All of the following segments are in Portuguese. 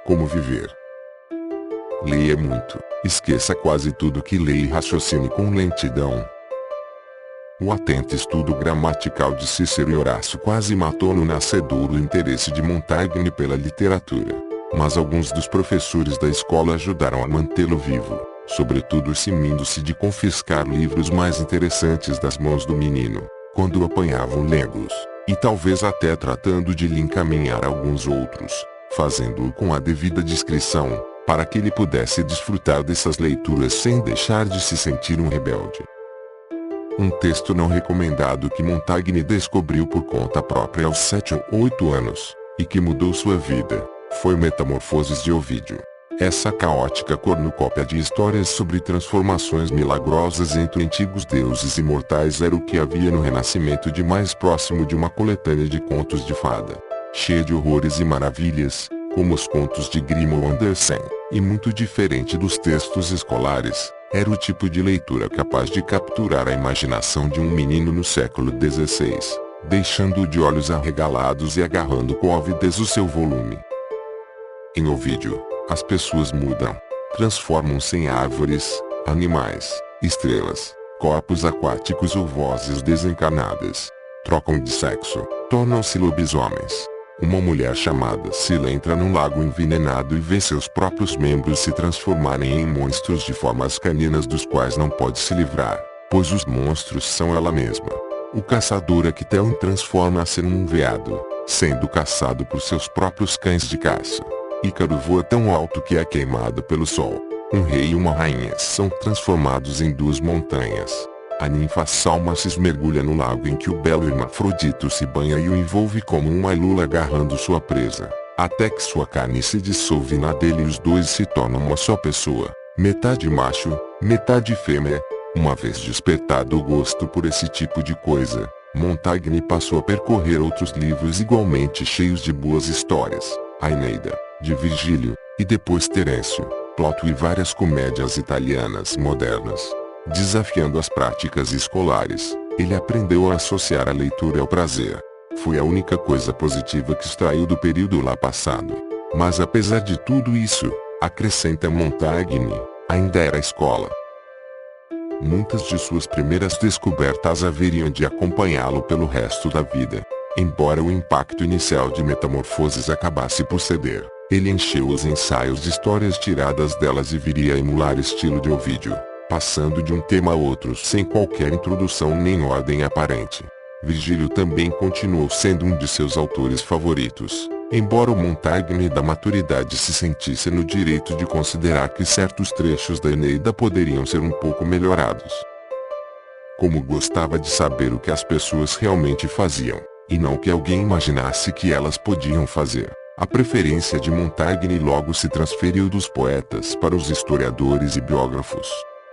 Como viver. Leia muito, esqueça quase tudo que lê e raciocine com lentidão. O atento estudo gramatical de Cícero e Horácio quase matou no nascedouro o interesse de Montaigne pela literatura, mas alguns dos professores da escola ajudaram a mantê-lo vivo, sobretudo eximindo-se de confiscar livros mais interessantes das mãos do menino, quando o apanhavam lendo-os, e talvez até tratando de lhe encaminhar alguns outros, fazendo-o com a devida discrição, para que ele pudesse desfrutar dessas leituras sem deixar de se sentir um rebelde. Um texto não recomendado que Montaigne descobriu por conta própria aos 7 ou 8 anos, e que mudou sua vida, foi Metamorfoses de Ovídio. Essa caótica cornucópia de histórias sobre transformações milagrosas entre antigos deuses e mortais era o que havia no Renascimento de mais próximo de uma coletânea de contos de fada, cheia de horrores e maravilhas, como os contos de Grimm ou Andersen, e muito diferente dos textos escolares. Era o tipo de leitura capaz de capturar a imaginação de um menino no século XVI, deixando-o de olhos arregalados e agarrando com avidez o seu volume. Em Ovídio, as pessoas mudam, transformam-se em árvores, animais, estrelas, corpos aquáticos ou vozes desencarnadas. Trocam de sexo, tornam-se lobisomens. Uma mulher chamada Sila entra num lago envenenado e vê seus próprios membros se transformarem em monstros de formas caninas dos quais não pode se livrar, pois os monstros são ela mesma. O caçador Acteon transforma-se num veado, sendo caçado por seus próprios cães de caça. Ícaro voa tão alto que é queimado pelo sol. Um rei e uma rainha são transformados em duas montanhas. A ninfa Salmacis mergulha no lago em que o belo Hermafrodito se banha e o envolve como uma lula agarrando sua presa, até que sua carne se dissolve na dele e os dois se tornam uma só pessoa, metade macho, metade fêmea. Uma vez despertado o gosto por esse tipo de coisa, Montaigne passou a percorrer outros livros igualmente cheios de boas histórias, a Eneida, de Virgílio, e depois Terêncio, Plauto e várias comédias italianas modernas. Desafiando as práticas escolares, ele aprendeu a associar a leitura ao prazer. Foi a única coisa positiva que extraiu do período lá passado. Mas apesar de tudo isso, acrescenta Montaigne, ainda era escola. Muitas de suas primeiras descobertas haveriam de acompanhá-lo pelo resto da vida. Embora o impacto inicial de Metamorfoses acabasse por ceder, ele encheu os ensaios de histórias tiradas delas e viria a emular estilo de Ovídio, passando de um tema a outro sem qualquer introdução nem ordem aparente. Virgílio também continuou sendo um de seus autores favoritos, embora o Montaigne da maturidade se sentisse no direito de considerar que certos trechos da Eneida poderiam ser um pouco melhorados. Como gostava de saber o que as pessoas realmente faziam, e não o que alguém imaginasse que elas podiam fazer, a preferência de Montaigne logo se transferiu dos poetas para os historiadores e biógrafos.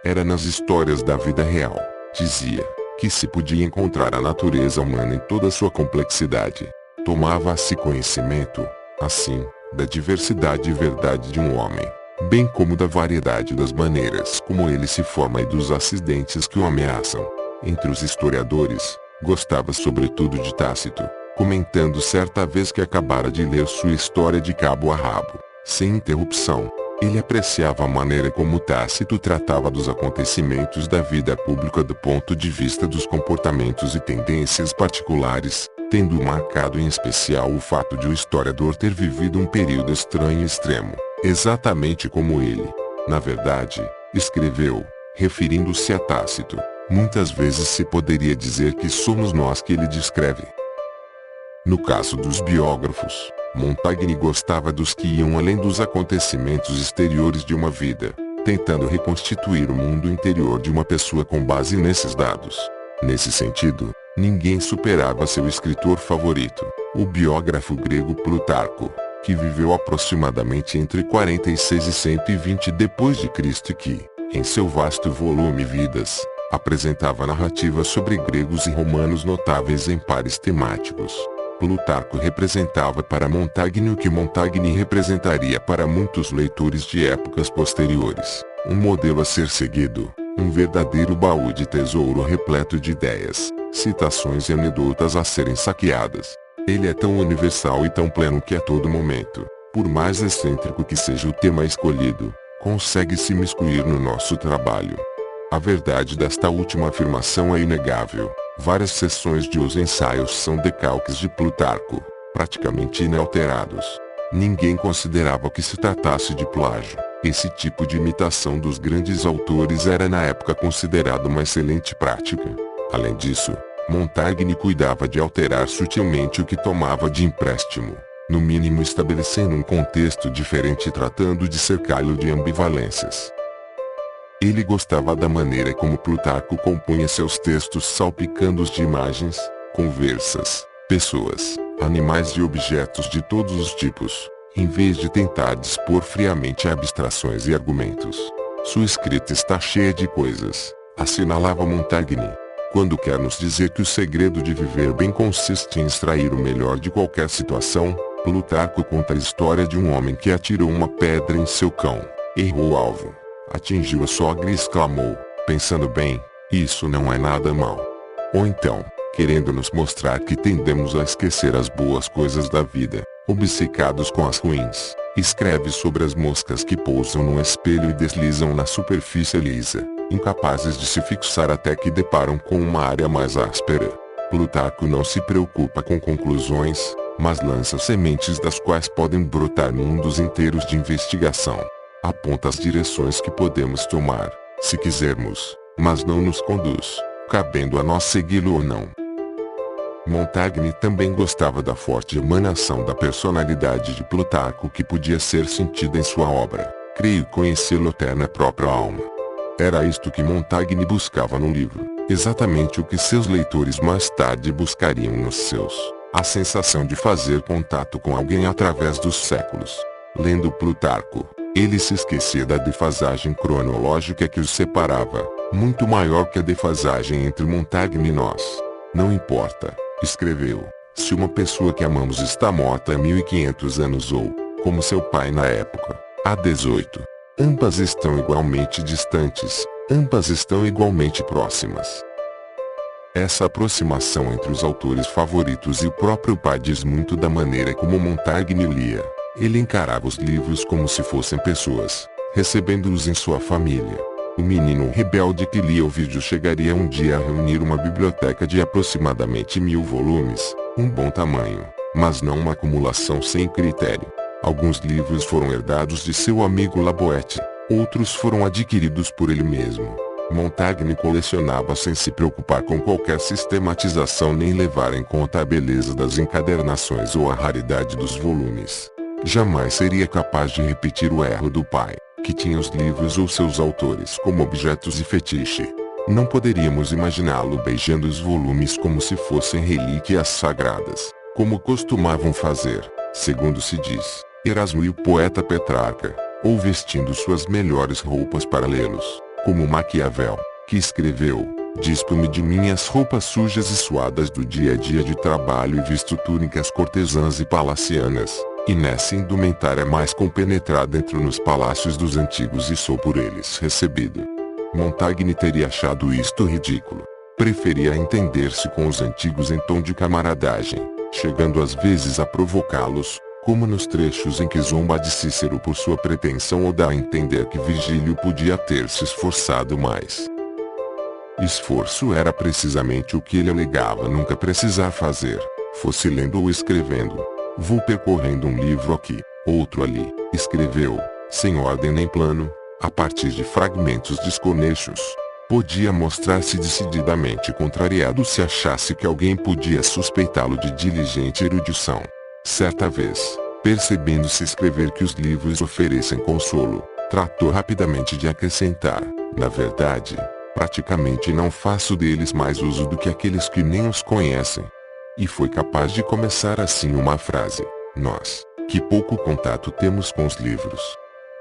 Era nas histórias da vida real, dizia, que se podia encontrar a natureza humana em toda sua complexidade. Tomava-se conhecimento, assim, da diversidade e verdade de um homem, bem como da variedade das maneiras como ele se forma e dos acidentes que o ameaçam. Entre os historiadores, gostava sobretudo de Tácito, comentando certa vez que acabara de ler sua história de cabo a rabo, sem interrupção. Ele apreciava a maneira como Tácito tratava dos acontecimentos da vida pública do ponto de vista dos comportamentos e tendências particulares, tendo marcado em especial o fato de o historiador ter vivido um período estranho e extremo, exatamente como ele. Na verdade, escreveu, referindo-se a Tácito, muitas vezes se poderia dizer que somos nós que ele descreve. No caso dos biógrafos, Montaigne gostava dos que iam além dos acontecimentos exteriores de uma vida, tentando reconstituir o mundo interior de uma pessoa com base nesses dados. Nesse sentido, ninguém superava seu escritor favorito, o biógrafo grego Plutarco, que viveu aproximadamente entre 46 e 120 d.C. e que, em seu vasto volume Vidas, apresentava narrativas sobre gregos e romanos notáveis em pares temáticos. Plutarco representava para Montaigne o que Montaigne representaria para muitos leitores de épocas posteriores, um modelo a ser seguido, um verdadeiro baú de tesouro repleto de ideias, citações e anedotas a serem saqueadas. Ele é tão universal e tão pleno que a todo momento, Por mais excêntrico que seja o tema escolhido, consegue se imiscuir no nosso trabalho. A verdade desta última afirmação é inegável. Várias seções de Os Ensaios são decalques de Plutarco, praticamente inalterados. Ninguém considerava que se tratasse de plágio. Esse tipo de imitação dos grandes autores era na época considerado uma excelente prática. Além disso, Montaigne cuidava de alterar sutilmente o que tomava de empréstimo, no mínimo estabelecendo um contexto diferente e tratando de cercá-lo de ambivalências. Ele gostava da maneira como Plutarco compunha seus textos salpicando-os de imagens, conversas, pessoas, animais e objetos de todos os tipos, em vez de tentar dispor friamente abstrações e argumentos. Sua escrita está cheia de coisas, assinalava Montaigne, quando quer nos dizer que o segredo de viver bem consiste em extrair o melhor de qualquer situação. Plutarco conta a história de um homem que atirou uma pedra em seu cão, errou o alvo, atingiu a sogra e exclamou, pensando bem, isso não é nada mal. Ou então, querendo nos mostrar que tendemos a esquecer as boas coisas da vida, obcecados com as ruins, escreve sobre as moscas que pousam no espelho e deslizam na superfície lisa, incapazes de se fixar até que deparam com uma área mais áspera. Plutarco não se preocupa com conclusões, mas lança sementes das quais podem brotar mundos inteiros de investigação. Aponta as direções que podemos tomar, se quisermos, mas não nos conduz, cabendo a nós segui-lo ou não. Montaigne também gostava da forte emanação da personalidade de Plutarco que podia ser sentida em sua obra. Creio conhecê-lo até na própria alma. Era isto que Montaigne buscava no livro, exatamente o que seus leitores mais tarde buscariam nos seus. A sensação de fazer contato com alguém através dos séculos. Lendo Plutarco, ele se esquecia da defasagem cronológica que os separava, muito maior que a defasagem entre Montaigne e nós. Não importa, escreveu, se uma pessoa que amamos está morta há 1500 anos ou, como seu pai na época, há 18. Ambas estão igualmente distantes, ambas estão igualmente próximas. Essa aproximação entre os autores favoritos e o próprio pai diz muito da maneira como Montaigne lia. Ele encarava os livros como se fossem pessoas, recebendo-os em sua família. O menino rebelde que lia o vídeo chegaria um dia a reunir uma biblioteca de aproximadamente 1000 volumes, um bom tamanho, mas não uma acumulação sem critério. Alguns livros foram herdados de seu amigo Laboete, outros foram adquiridos por ele mesmo. Montaigne colecionava sem se preocupar com qualquer sistematização nem levar em conta a beleza das encadernações ou a raridade dos volumes. Jamais seria capaz de repetir o erro do pai, que tinha os livros ou seus autores como objetos de fetiche. Não poderíamos imaginá-lo beijando os volumes como se fossem relíquias sagradas, como costumavam fazer, segundo se diz, Erasmo e o poeta Petrarca, ou vestindo suas melhores roupas para lê-los, como Maquiavel, que escreveu, dispo-me de minhas roupas sujas e suadas do dia a dia de trabalho e visto túnicas cortesãs e palacianas, e nessa indumentária mais compenetrada entro nos palácios dos antigos e sou por eles recebido. Montaigne teria achado isto ridículo. Preferia entender-se com os antigos em tom de camaradagem, chegando às vezes a provocá-los, como nos trechos em que zomba de Cícero por sua pretensão ou dá a entender que Virgílio podia ter se esforçado mais. Esforço era precisamente o que ele alegava nunca precisar fazer, fosse lendo ou escrevendo. Vou percorrendo um livro aqui, outro ali, escreveu, sem ordem nem plano, a partir de fragmentos desconexos. Podia mostrar-se decididamente contrariado se achasse que alguém podia suspeitá-lo de diligente erudição. Certa vez, percebendo-se escrever que os livros oferecem consolo, tratou rapidamente de acrescentar, na verdade, praticamente não faço deles mais uso do que aqueles que nem os conhecem. E foi capaz de começar assim uma frase, nós, que pouco contato temos com os livros.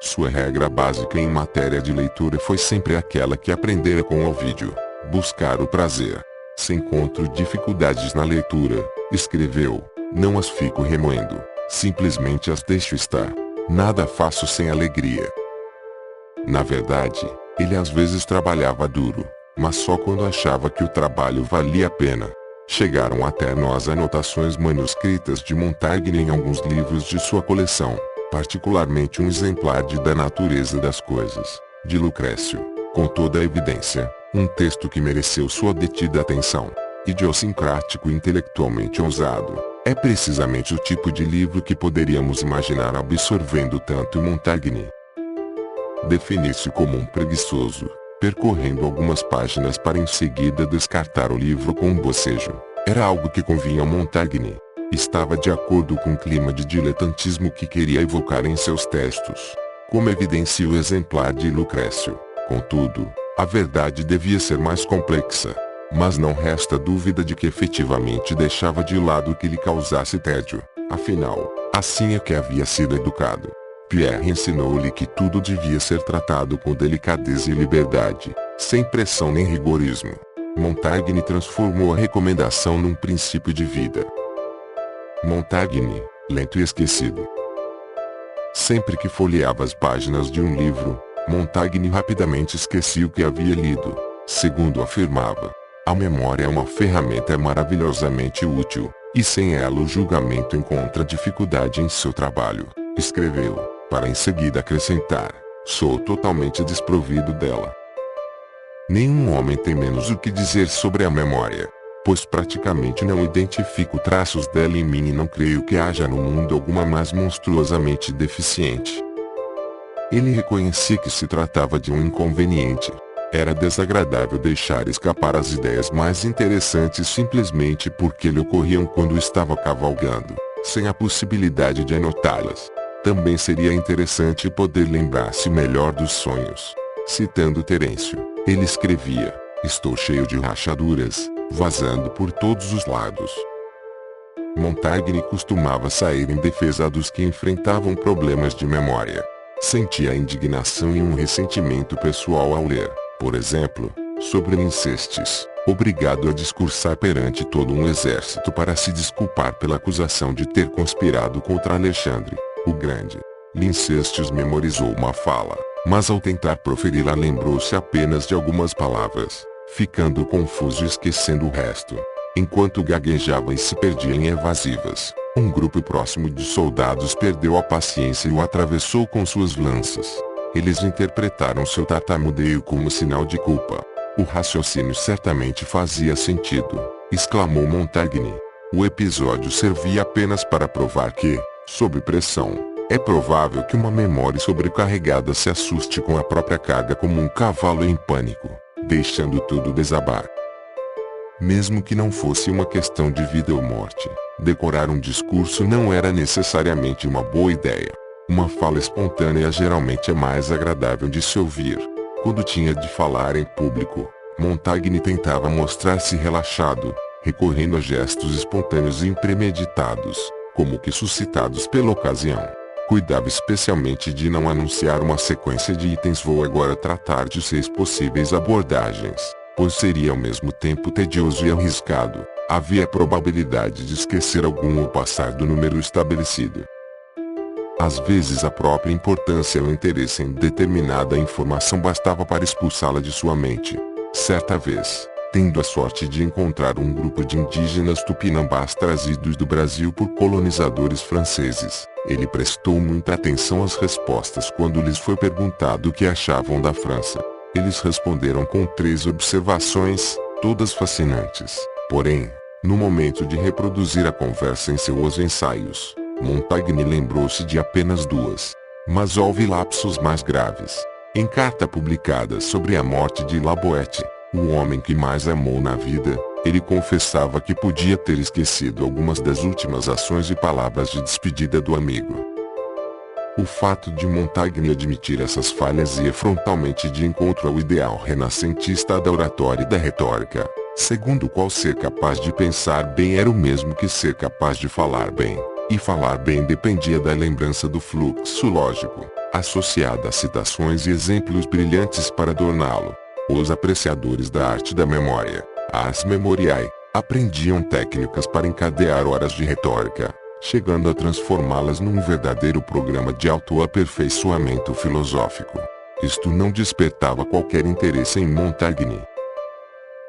Sua regra básica em matéria de leitura foi sempre aquela que aprendera com o vídeo, buscar o prazer. Se encontro dificuldades na leitura, escreveu, não as fico remoendo, simplesmente as deixo estar. Nada faço sem alegria. Na verdade, ele às vezes trabalhava duro, mas só quando achava que o trabalho valia a pena. Chegaram até nós anotações manuscritas de Montaigne em alguns livros de sua coleção, particularmente um exemplar de Da Natureza das Coisas, de Lucrécio, com toda a evidência, um texto que mereceu sua detida atenção. Idiosincrático e intelectualmente ousado, é precisamente o tipo de livro que poderíamos imaginar absorvendo tanto Montaigne. Definir-se como um preguiçoso, percorrendo algumas páginas para em seguida descartar o livro com um bocejo, era algo que convinha a Montaigne. Estava de acordo com o clima de diletantismo que queria evocar em seus textos, como evidencia o exemplar de Lucrécio. Contudo, a verdade devia ser mais complexa. Mas não resta dúvida de que efetivamente deixava de lado o que lhe causasse tédio. Afinal, assim é que havia sido educado. Pierre ensinou-lhe que tudo devia ser tratado com delicadeza e liberdade, sem pressão nem rigorismo. Montaigne transformou a recomendação num princípio de vida. Montaigne, lento e esquecido. Sempre que folheava as páginas de um livro, Montaigne rapidamente esquecia o que havia lido. Segundo afirmava, a memória é uma ferramenta maravilhosamente útil, e sem ela o julgamento encontra dificuldade em seu trabalho. Escreveu, para em seguida acrescentar, sou totalmente desprovido dela. Nenhum homem tem menos o que dizer sobre a memória, pois praticamente não identifico traços dela em mim e não creio que haja no mundo alguma mais monstruosamente deficiente. Ele reconhecia que se tratava de um inconveniente. Era desagradável deixar escapar as ideias mais interessantes simplesmente porque lhe ocorriam quando estava cavalgando, sem a possibilidade de anotá-las. Também seria interessante poder lembrar-se melhor dos sonhos. Citando Terêncio, ele escrevia, estou cheio de rachaduras, vazando por todos os lados. Montaigne costumava sair em defesa dos que enfrentavam problemas de memória. Sentia indignação e um ressentimento pessoal ao ler, por exemplo, sobre Lincestes, obrigado a discursar perante todo um exército para se desculpar pela acusação de ter conspirado contra Alexandre, o Grande. Lincestes memorizou uma fala, mas ao tentar proferi-la lembrou-se apenas de algumas palavras, ficando confuso e esquecendo o resto. Enquanto gaguejava e se perdia em evasivas, um grupo próximo de soldados perdeu a paciência e o atravessou com suas lanças. Eles interpretaram seu tartamudeio como sinal de culpa. O raciocínio certamente fazia sentido, exclamou Montaigne. O episódio servia apenas para provar que, sob pressão, é provável que uma memória sobrecarregada se assuste com a própria carga como um cavalo em pânico, deixando tudo desabar. Mesmo que não fosse uma questão de vida ou morte, decorar um discurso não era necessariamente uma boa ideia. Uma fala espontânea geralmente é mais agradável de se ouvir. Quando tinha de falar em público, Montaigne tentava mostrar-se relaxado, recorrendo a gestos espontâneos e impremeditados, como que suscitados pela ocasião. Cuidava especialmente de não anunciar uma sequência de itens. Vou agora tratar de 6 possíveis abordagens, pois seria ao mesmo tempo tedioso e arriscado. Havia a probabilidade de esquecer algum ou passar do número estabelecido. Às vezes a própria importância ou interesse em determinada informação bastava para expulsá-la de sua mente. Certa vez, tendo a sorte de encontrar um grupo de indígenas tupinambás trazidos do Brasil por colonizadores franceses, ele prestou muita atenção às respostas quando lhes foi perguntado o que achavam da França. Eles responderam com 3 observações, todas fascinantes. Porém, no momento de reproduzir a conversa em seus ensaios, Montaigne lembrou-se de apenas 2. Mas houve lapsos mais graves. Em carta publicada sobre a morte de La Boétie, o homem que mais amou na vida, ele confessava que podia ter esquecido algumas das últimas ações e palavras de despedida do amigo. O fato de Montaigne admitir essas falhas ia frontalmente de encontro ao ideal renascentista da oratória e da retórica, segundo o qual ser capaz de pensar bem era o mesmo que ser capaz de falar bem. E falar bem dependia da lembrança do fluxo lógico, associada a citações e exemplos brilhantes para adorná-lo. Os apreciadores da arte da memória, ars memoriae, aprendiam técnicas para encadear horas de retórica, chegando a transformá-las num verdadeiro programa de autoaperfeiçoamento filosófico. Isto não despertava qualquer interesse em Montaigne.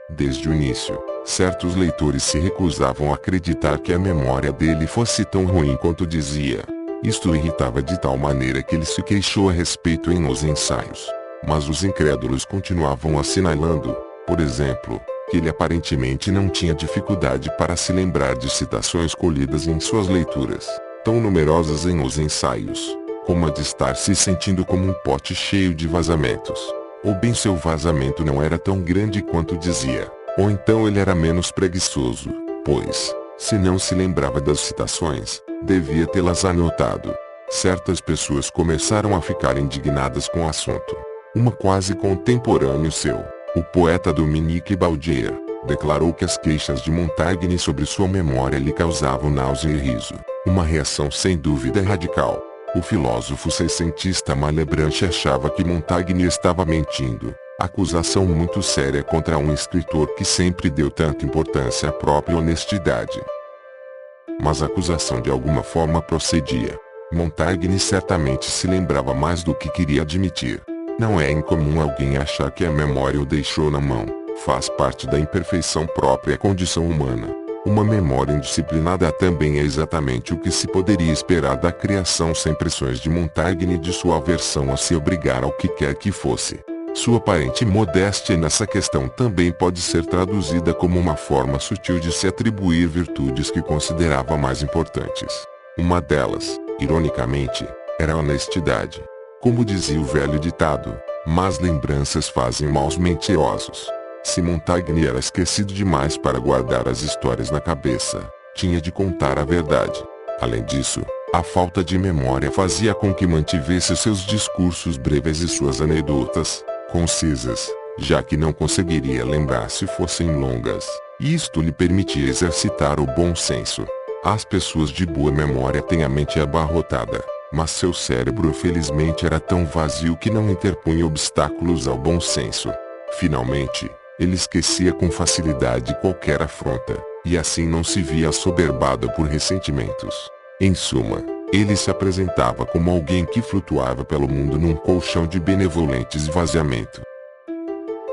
Desde o início, certos leitores se recusavam a acreditar que a memória dele fosse tão ruim quanto dizia. Isto o irritava de tal maneira que ele se queixou a respeito em os ensaios. Mas os incrédulos continuavam assinalando, por exemplo, que ele aparentemente não tinha dificuldade para se lembrar de citações colhidas em suas leituras, tão numerosas em os ensaios, como a de estar se sentindo como um pote cheio de vazamentos. Ou bem seu vazamento não era tão grande quanto dizia, ou então ele era menos preguiçoso, pois, se não se lembrava das citações, devia tê-las anotado. Certas pessoas começaram a ficar indignadas com o assunto. Uma quase contemporâneo seu, o poeta Dominique Baudier, declarou que as queixas de Montaigne sobre sua memória lhe causavam náusea e riso, uma reação sem dúvida radical. O filósofo seiscentista Malebranche achava que Montaigne estava mentindo, acusação muito séria contra um escritor que sempre deu tanta importância à própria honestidade. Mas a acusação de alguma forma procedia. Montaigne certamente se lembrava mais do que queria admitir. Não é incomum alguém achar que a memória o deixou na mão, faz parte da imperfeição própria condição humana. Uma memória indisciplinada também é exatamente o que se poderia esperar da criação sem pressões de Montaigne e de sua aversão a se obrigar ao que quer que fosse. Sua aparente modéstia nessa questão também pode ser traduzida como uma forma sutil de se atribuir virtudes que considerava mais importantes. Uma delas, ironicamente, era a honestidade. Como dizia o velho ditado, más lembranças fazem maus mentirosos. Se Montaigne era esquecido demais para guardar as histórias na cabeça, tinha de contar a verdade. Além disso, a falta de memória fazia com que mantivesse seus discursos breves e suas anedotas concisas, já que não conseguiria lembrar se fossem longas. Isto lhe permitia exercitar o bom senso. As pessoas de boa memória têm a mente abarrotada, mas seu cérebro felizmente era tão vazio que não interpunha obstáculos ao bom senso. Finalmente, ele esquecia com facilidade qualquer afronta, e assim não se via assoberbado por ressentimentos. Em suma, ele se apresentava como alguém que flutuava pelo mundo num colchão de benevolente esvaziamento.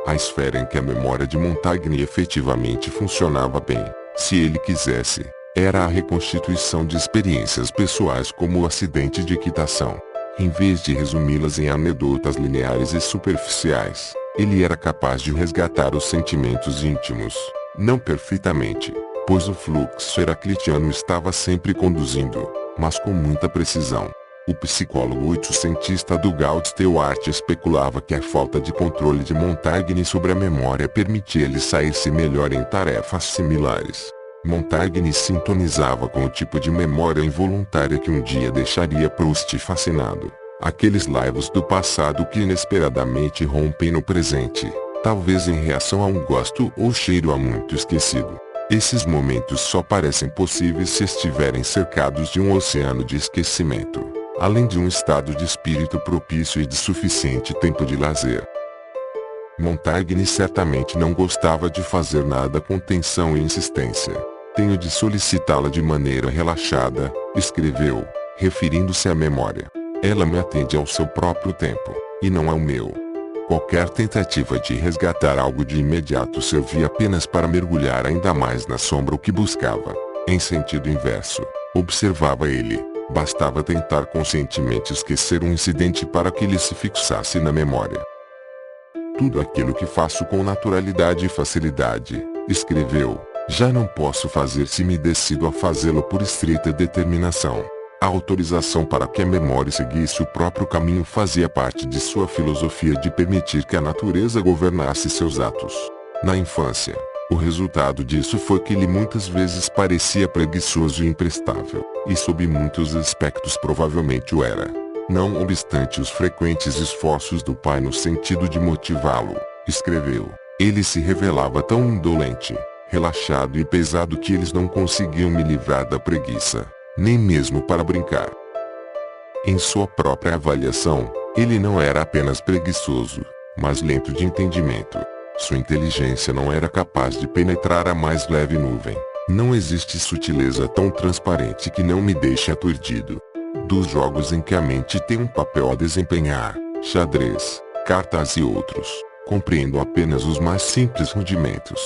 A esfera em que a memória de Montaigne efetivamente funcionava bem, se ele quisesse, era a reconstituição de experiências pessoais como o acidente de equitação. Em vez de resumi-las em anedotas lineares e superficiais, ele era capaz de resgatar os sentimentos íntimos, não perfeitamente, pois o fluxo heraclitiano estava sempre conduzindo, mas com muita precisão. O psicólogo oitocentista Dugal Stewart especulava que a falta de controle de Montaigne sobre a memória permitia-lhe sair-se melhor em tarefas similares. Montaigne sintonizava com o tipo de memória involuntária que um dia deixaria Proust fascinado. Aqueles laivos do passado que inesperadamente rompem no presente, talvez em reação a um gosto ou cheiro há muito esquecido. Esses momentos só parecem possíveis se estiverem cercados de um oceano de esquecimento, além de um estado de espírito propício e de suficiente tempo de lazer. Montaigne certamente não gostava de fazer nada com tensão e insistência. Tenho de solicitá-la de maneira relaxada, escreveu, referindo-se à memória. Ela me atende ao seu próprio tempo, e não ao meu. Qualquer tentativa de resgatar algo de imediato servia apenas para mergulhar ainda mais na sombra o que buscava. Em sentido inverso, observava ele, bastava tentar conscientemente esquecer um incidente para que ele se fixasse na memória. Tudo aquilo que faço com naturalidade e facilidade, escreveu, já não posso fazer se me decido a fazê-lo por estreita determinação. A autorização para que a memória seguisse o próprio caminho fazia parte de sua filosofia de permitir que a natureza governasse seus atos. Na infância, o resultado disso foi que ele muitas vezes parecia preguiçoso e imprestável, e sob muitos aspectos provavelmente o era. Não obstante os frequentes esforços do pai no sentido de motivá-lo, escreveu, ele se revelava tão indolente, relaxado e pesado que eles não conseguiam me livrar da preguiça, nem mesmo para brincar. Em sua própria avaliação, ele não era apenas preguiçoso, mas lento de entendimento. Sua inteligência não era capaz de penetrar a mais leve nuvem. Não existe sutileza tão transparente que não me deixe aturdido. Dos jogos em que a mente tem um papel a desempenhar, xadrez, cartas e outros, compreendo apenas os mais simples rudimentos.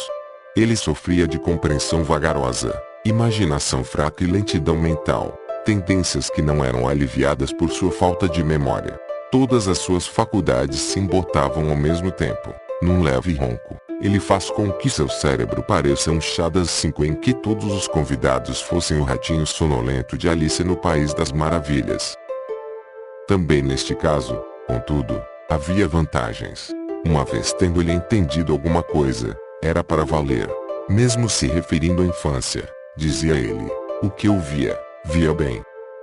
Ele sofria de compreensão vagarosa, imaginação fraca e lentidão mental. tendências que não eram aliviadas por sua falta de memória. Todas as suas faculdades se embotavam ao mesmo tempo, num leve ronco. Ele faz com que seu cérebro pareça um chá das 5 em que todos os convidados fossem o ratinho sonolento de Alice no País das Maravilhas. Também neste caso, contudo, havia vantagens. Uma vez tendo ele entendido alguma coisa, era para valer. Mesmo se referindo à infância, dizia ele, o que eu via, via bem.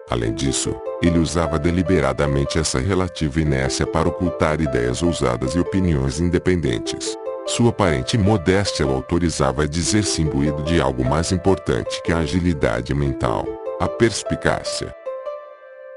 Além disso, ele usava deliberadamente essa relativa inércia para ocultar ideias ousadas e opiniões independentes. Sua aparente modéstia o autorizava a dizer-se imbuído de algo mais importante que a agilidade mental, a perspicácia.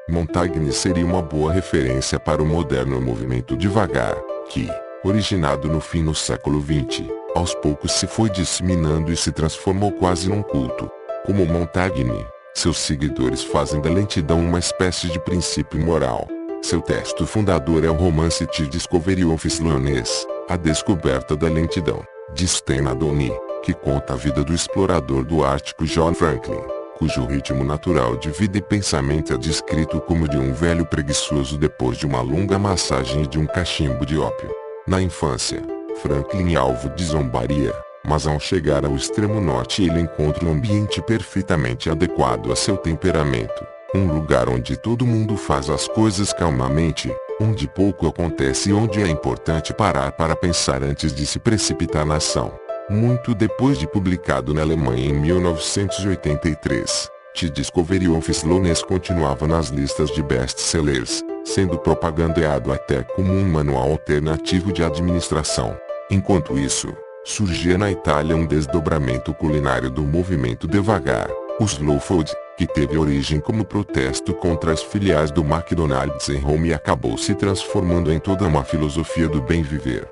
Montaigne seria uma boa referência para o moderno movimento devagar, que, originado no fim do século XX, aos poucos se foi disseminando e se transformou quase num culto. Como Montaigne, seus seguidores fazem da lentidão uma espécie de princípio moral. Seu texto fundador é o romance The Discovery of Slowness, A Descoberta da Lentidão, de Stena Downie, que conta a vida do explorador do Ártico John Franklin, cujo ritmo natural de vida e pensamento é descrito como de um velho preguiçoso depois de uma longa massagem e de um cachimbo de ópio. Na infância, Franklin é alvo de zombaria, mas ao chegar ao extremo norte ele encontra um ambiente perfeitamente adequado a seu temperamento. Um lugar onde todo mundo faz as coisas calmamente, onde pouco acontece e onde é importante parar para pensar antes de se precipitar na ação. Muito depois de publicado na Alemanha em 1983, The Discovery of Slowness continuava nas listas de best-sellers, sendo propagandeado até como um manual alternativo de administração. Enquanto isso, surgia na Itália um desdobramento culinário do movimento devagar, o slow food, que teve origem como protesto contra as filiais do McDonald's em Roma e acabou se transformando em toda uma filosofia do bem viver.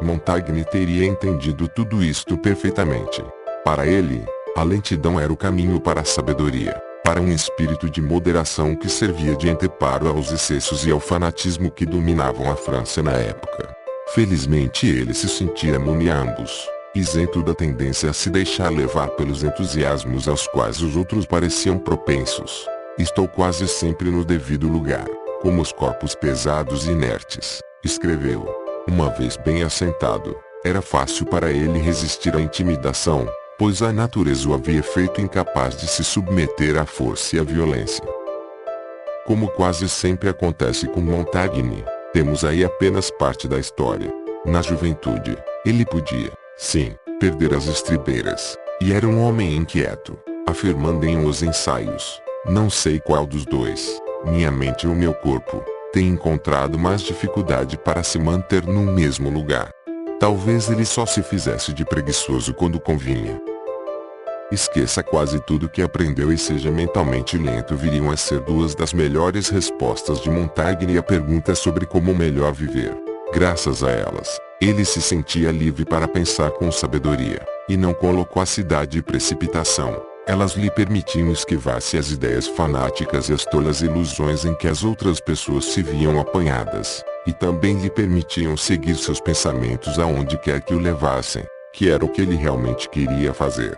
Montaigne teria entendido tudo isto perfeitamente. Para ele, a lentidão era o caminho para a sabedoria, para um espírito de moderação que servia de anteparo aos excessos e ao fanatismo que dominavam a França na época. Felizmente ele se sentia imune a ambos, isento da tendência a se deixar levar pelos entusiasmos aos quais os outros pareciam propensos. Estou quase sempre no devido lugar, como os corpos pesados e inertes, escreveu. Uma vez bem assentado, era fácil para ele resistir à intimidação, pois a natureza o havia feito incapaz de se submeter à força e à violência. Como quase sempre acontece com Montaigne, temos aí apenas parte da história. Na juventude, ele podia, sim, perder as estribeiras, e era um homem inquieto, afirmando em os ensaios, não sei qual dos dois, minha mente ou meu corpo, tem encontrado mais dificuldade para se manter no mesmo lugar. Talvez ele só se fizesse de preguiçoso quando convinha. Esqueça quase tudo que aprendeu e seja mentalmente lento viriam a ser duas das melhores respostas de Montaigne à pergunta sobre como melhor viver. Graças a elas, ele se sentia livre para pensar com sabedoria, e não com loquacidade e precipitação. Elas lhe permitiam esquivar-se as ideias fanáticas e as tolas ilusões em que as outras pessoas se viam apanhadas, e também lhe permitiam seguir seus pensamentos aonde quer que o levassem, que era o que ele realmente queria fazer.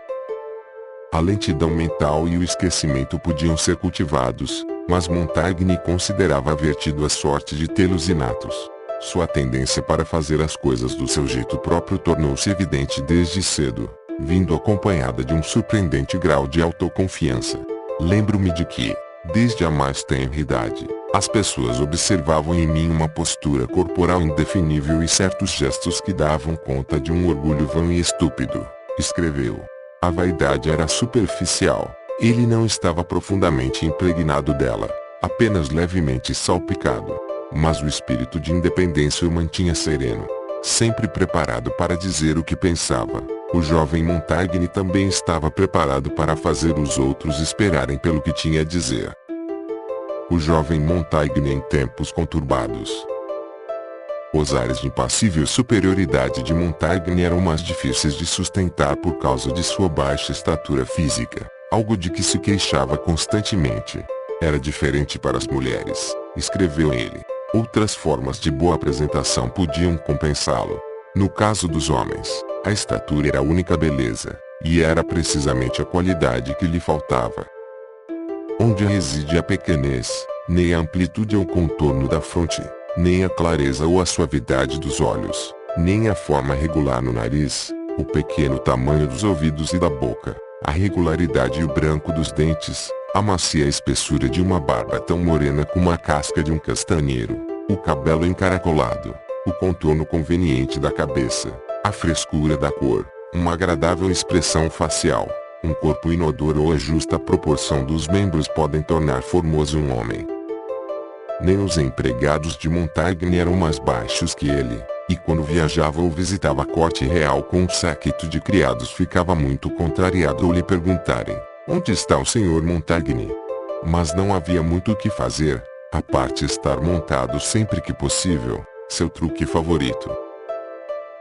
A lentidão mental e o esquecimento podiam ser cultivados, mas Montaigne considerava haver tido a sorte de tê-los inatos. Sua tendência para fazer as coisas do seu jeito próprio tornou-se evidente desde cedo, vindo acompanhada de um surpreendente grau de autoconfiança. Lembro-me de que, desde a mais tenra idade, as pessoas observavam em mim uma postura corporal indefinível e certos gestos que davam conta de um orgulho vão e estúpido, escreveu. A vaidade era superficial, ele não estava profundamente impregnado dela, apenas levemente salpicado, mas o espírito de independência o mantinha sereno, sempre preparado para dizer o que pensava. O jovem Montaigne também estava preparado para fazer os outros esperarem pelo que tinha a dizer. O jovem Montaigne em tempos conturbados. Os ares de impassível superioridade de Montaigne eram mais difíceis de sustentar por causa de sua baixa estatura física, algo de que se queixava constantemente. Era diferente para as mulheres, escreveu ele. Outras formas de boa apresentação podiam compensá-lo. No caso dos homens, a estatura era a única beleza, e era precisamente a qualidade que lhe faltava. onde reside a pequenez, nem a amplitude ou contorno da fronte, nem a clareza ou a suavidade dos olhos, nem a forma regular no nariz, o pequeno tamanho dos ouvidos e da boca, a regularidade e o branco dos dentes, a macia espessura de uma barba tão morena como a casca de um castanheiro, o cabelo encaracolado, o contorno conveniente da cabeça, a frescura da cor, uma agradável expressão facial, um corpo inodoro ou a justa proporção dos membros podem tornar formoso um homem. Nem os empregados de Montaigne eram mais baixos que ele, e quando viajava ou visitava a corte real com um séquito de criados ficava muito contrariado ao lhe perguntarem: onde está o senhor Montaigne? Mas não havia muito o que fazer, a parte estar montado sempre que possível, seu truque favorito.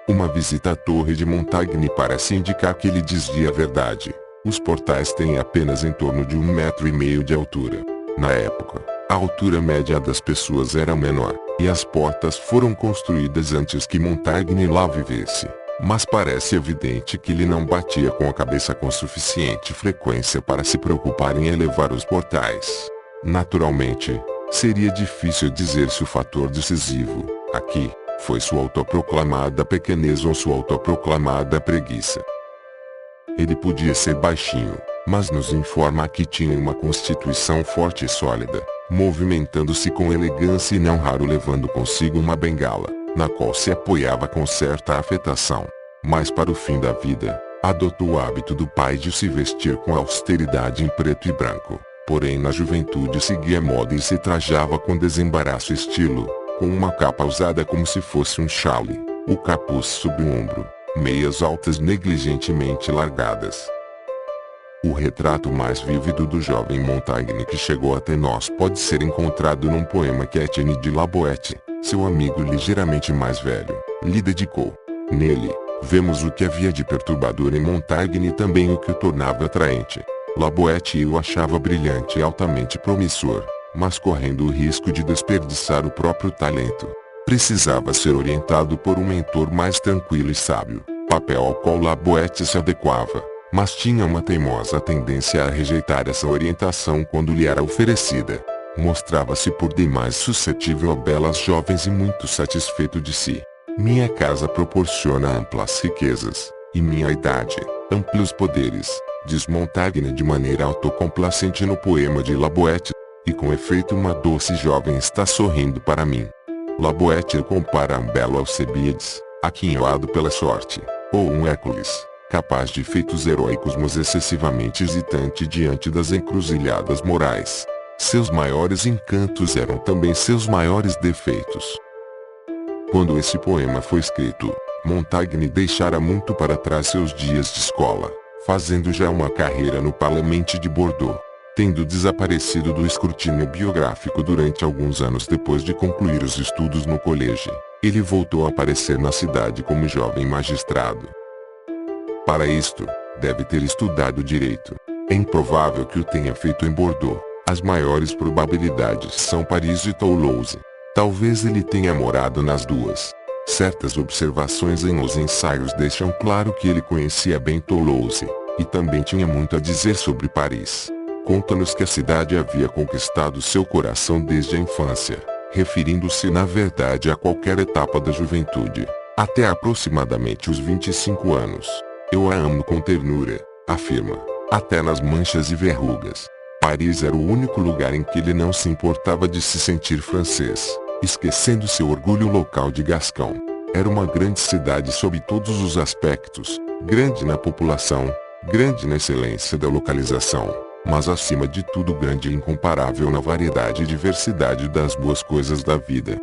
Uma visita à torre de Montaigne parece indicar que ele dizia a verdade. Os portais têm apenas em torno de 1,5 metro de altura. Na época, a altura média das pessoas era menor, e as portas foram construídas antes que Montaigne lá vivesse. Mas parece evidente que ele não batia com a cabeça com suficiente frequência para se preocupar em elevar os portais. Naturalmente, seria difícil dizer se o fator decisivo, aqui, foi sua autoproclamada pequenez ou sua autoproclamada preguiça. Ele podia ser baixinho, mas nos informa que tinha uma constituição forte e sólida, movimentando-se com elegância e não raro levando consigo uma bengala, na qual se apoiava com certa afetação. Mas para o fim da vida, adotou o hábito do pai de se vestir com austeridade em preto e branco, porém na juventude seguia a moda e se trajava com desembaraço e estilo, com uma capa usada como se fosse um chale, o capuz sob o ombro, meias altas negligentemente largadas. O retrato mais vívido do jovem Montaigne que chegou até nós pode ser encontrado num poema que Etienne de La Boëtie, seu amigo ligeiramente mais velho, lhe dedicou. Nele, vemos o que havia de perturbador em Montaigne e também o que o tornava atraente. La Boëtie o achava brilhante e altamente promissor, mas correndo o risco de desperdiçar o próprio talento. Precisava ser orientado por um mentor mais tranquilo e sábio, papel ao qual La Boëtie se adequava, mas tinha uma teimosa tendência a rejeitar essa orientação quando lhe era oferecida. Mostrava-se por demais suscetível a belas jovens e muito satisfeito de si. Minha casa proporciona amplas riquezas, e minha idade, amplos poderes, diz Montaigne de maneira autocomplacente no poema de La Boëtie, e com efeito uma doce jovem está sorrindo para mim. La Boëtie compara um belo Alcebiades, aquinhoado pela sorte, ou um Hércules, capaz de feitos heróicos mas excessivamente hesitante diante das encruzilhadas morais. Seus maiores encantos eram também seus maiores defeitos. Quando esse poema foi escrito, Montaigne deixara muito para trás seus dias de escola, fazendo já uma carreira no Parlamento de Bordeaux, tendo desaparecido do escrutínio biográfico durante alguns anos depois de concluir os estudos no colégio. Ele voltou a aparecer na cidade como jovem magistrado. Para isto, deve ter estudado direito. É improvável que o tenha feito em Bordeaux. As maiores probabilidades são Paris e Toulouse. Talvez ele tenha morado nas duas. Certas observações em Os Ensaios deixam claro que ele conhecia bem Toulouse, e também tinha muito a dizer sobre Paris. Conta-nos que a cidade havia conquistado seu coração desde a infância, referindo-se na verdade a qualquer etapa da juventude, até aproximadamente os 25 anos. Eu a amo com ternura, afirma, até nas manchas e verrugas. Paris era o único lugar em que ele não se importava de se sentir francês, esquecendo seu orgulho local de gascão. Era uma grande cidade sob todos os aspectos, grande na população, grande na excelência da localização, mas acima de tudo grande e incomparável na variedade e diversidade das boas coisas da vida.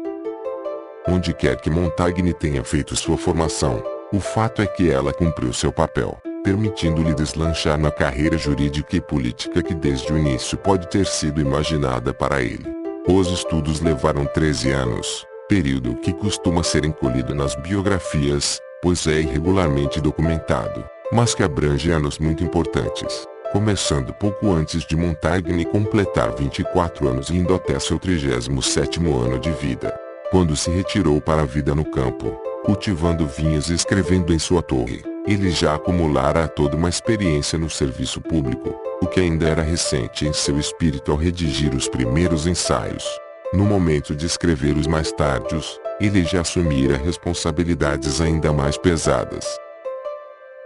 Onde quer que Montaigne tenha feito sua formação, o fato é que ela cumpriu seu papel, permitindo-lhe deslanchar na carreira jurídica e política que desde o início pode ter sido imaginada para ele. Os estudos levaram 13 anos, período que costuma ser encolhido nas biografias, pois é irregularmente documentado, mas que abrange anos muito importantes, começando pouco antes de Montaigne completar 24 anos e indo até seu 37º ano de vida, quando se retirou para a vida no campo, cultivando vinhas e escrevendo em sua torre. Ele já acumulara toda uma experiência no serviço público, o que ainda era recente em seu espírito ao redigir os primeiros ensaios. No momento de escrever os mais tardios, ele já assumira responsabilidades ainda mais pesadas.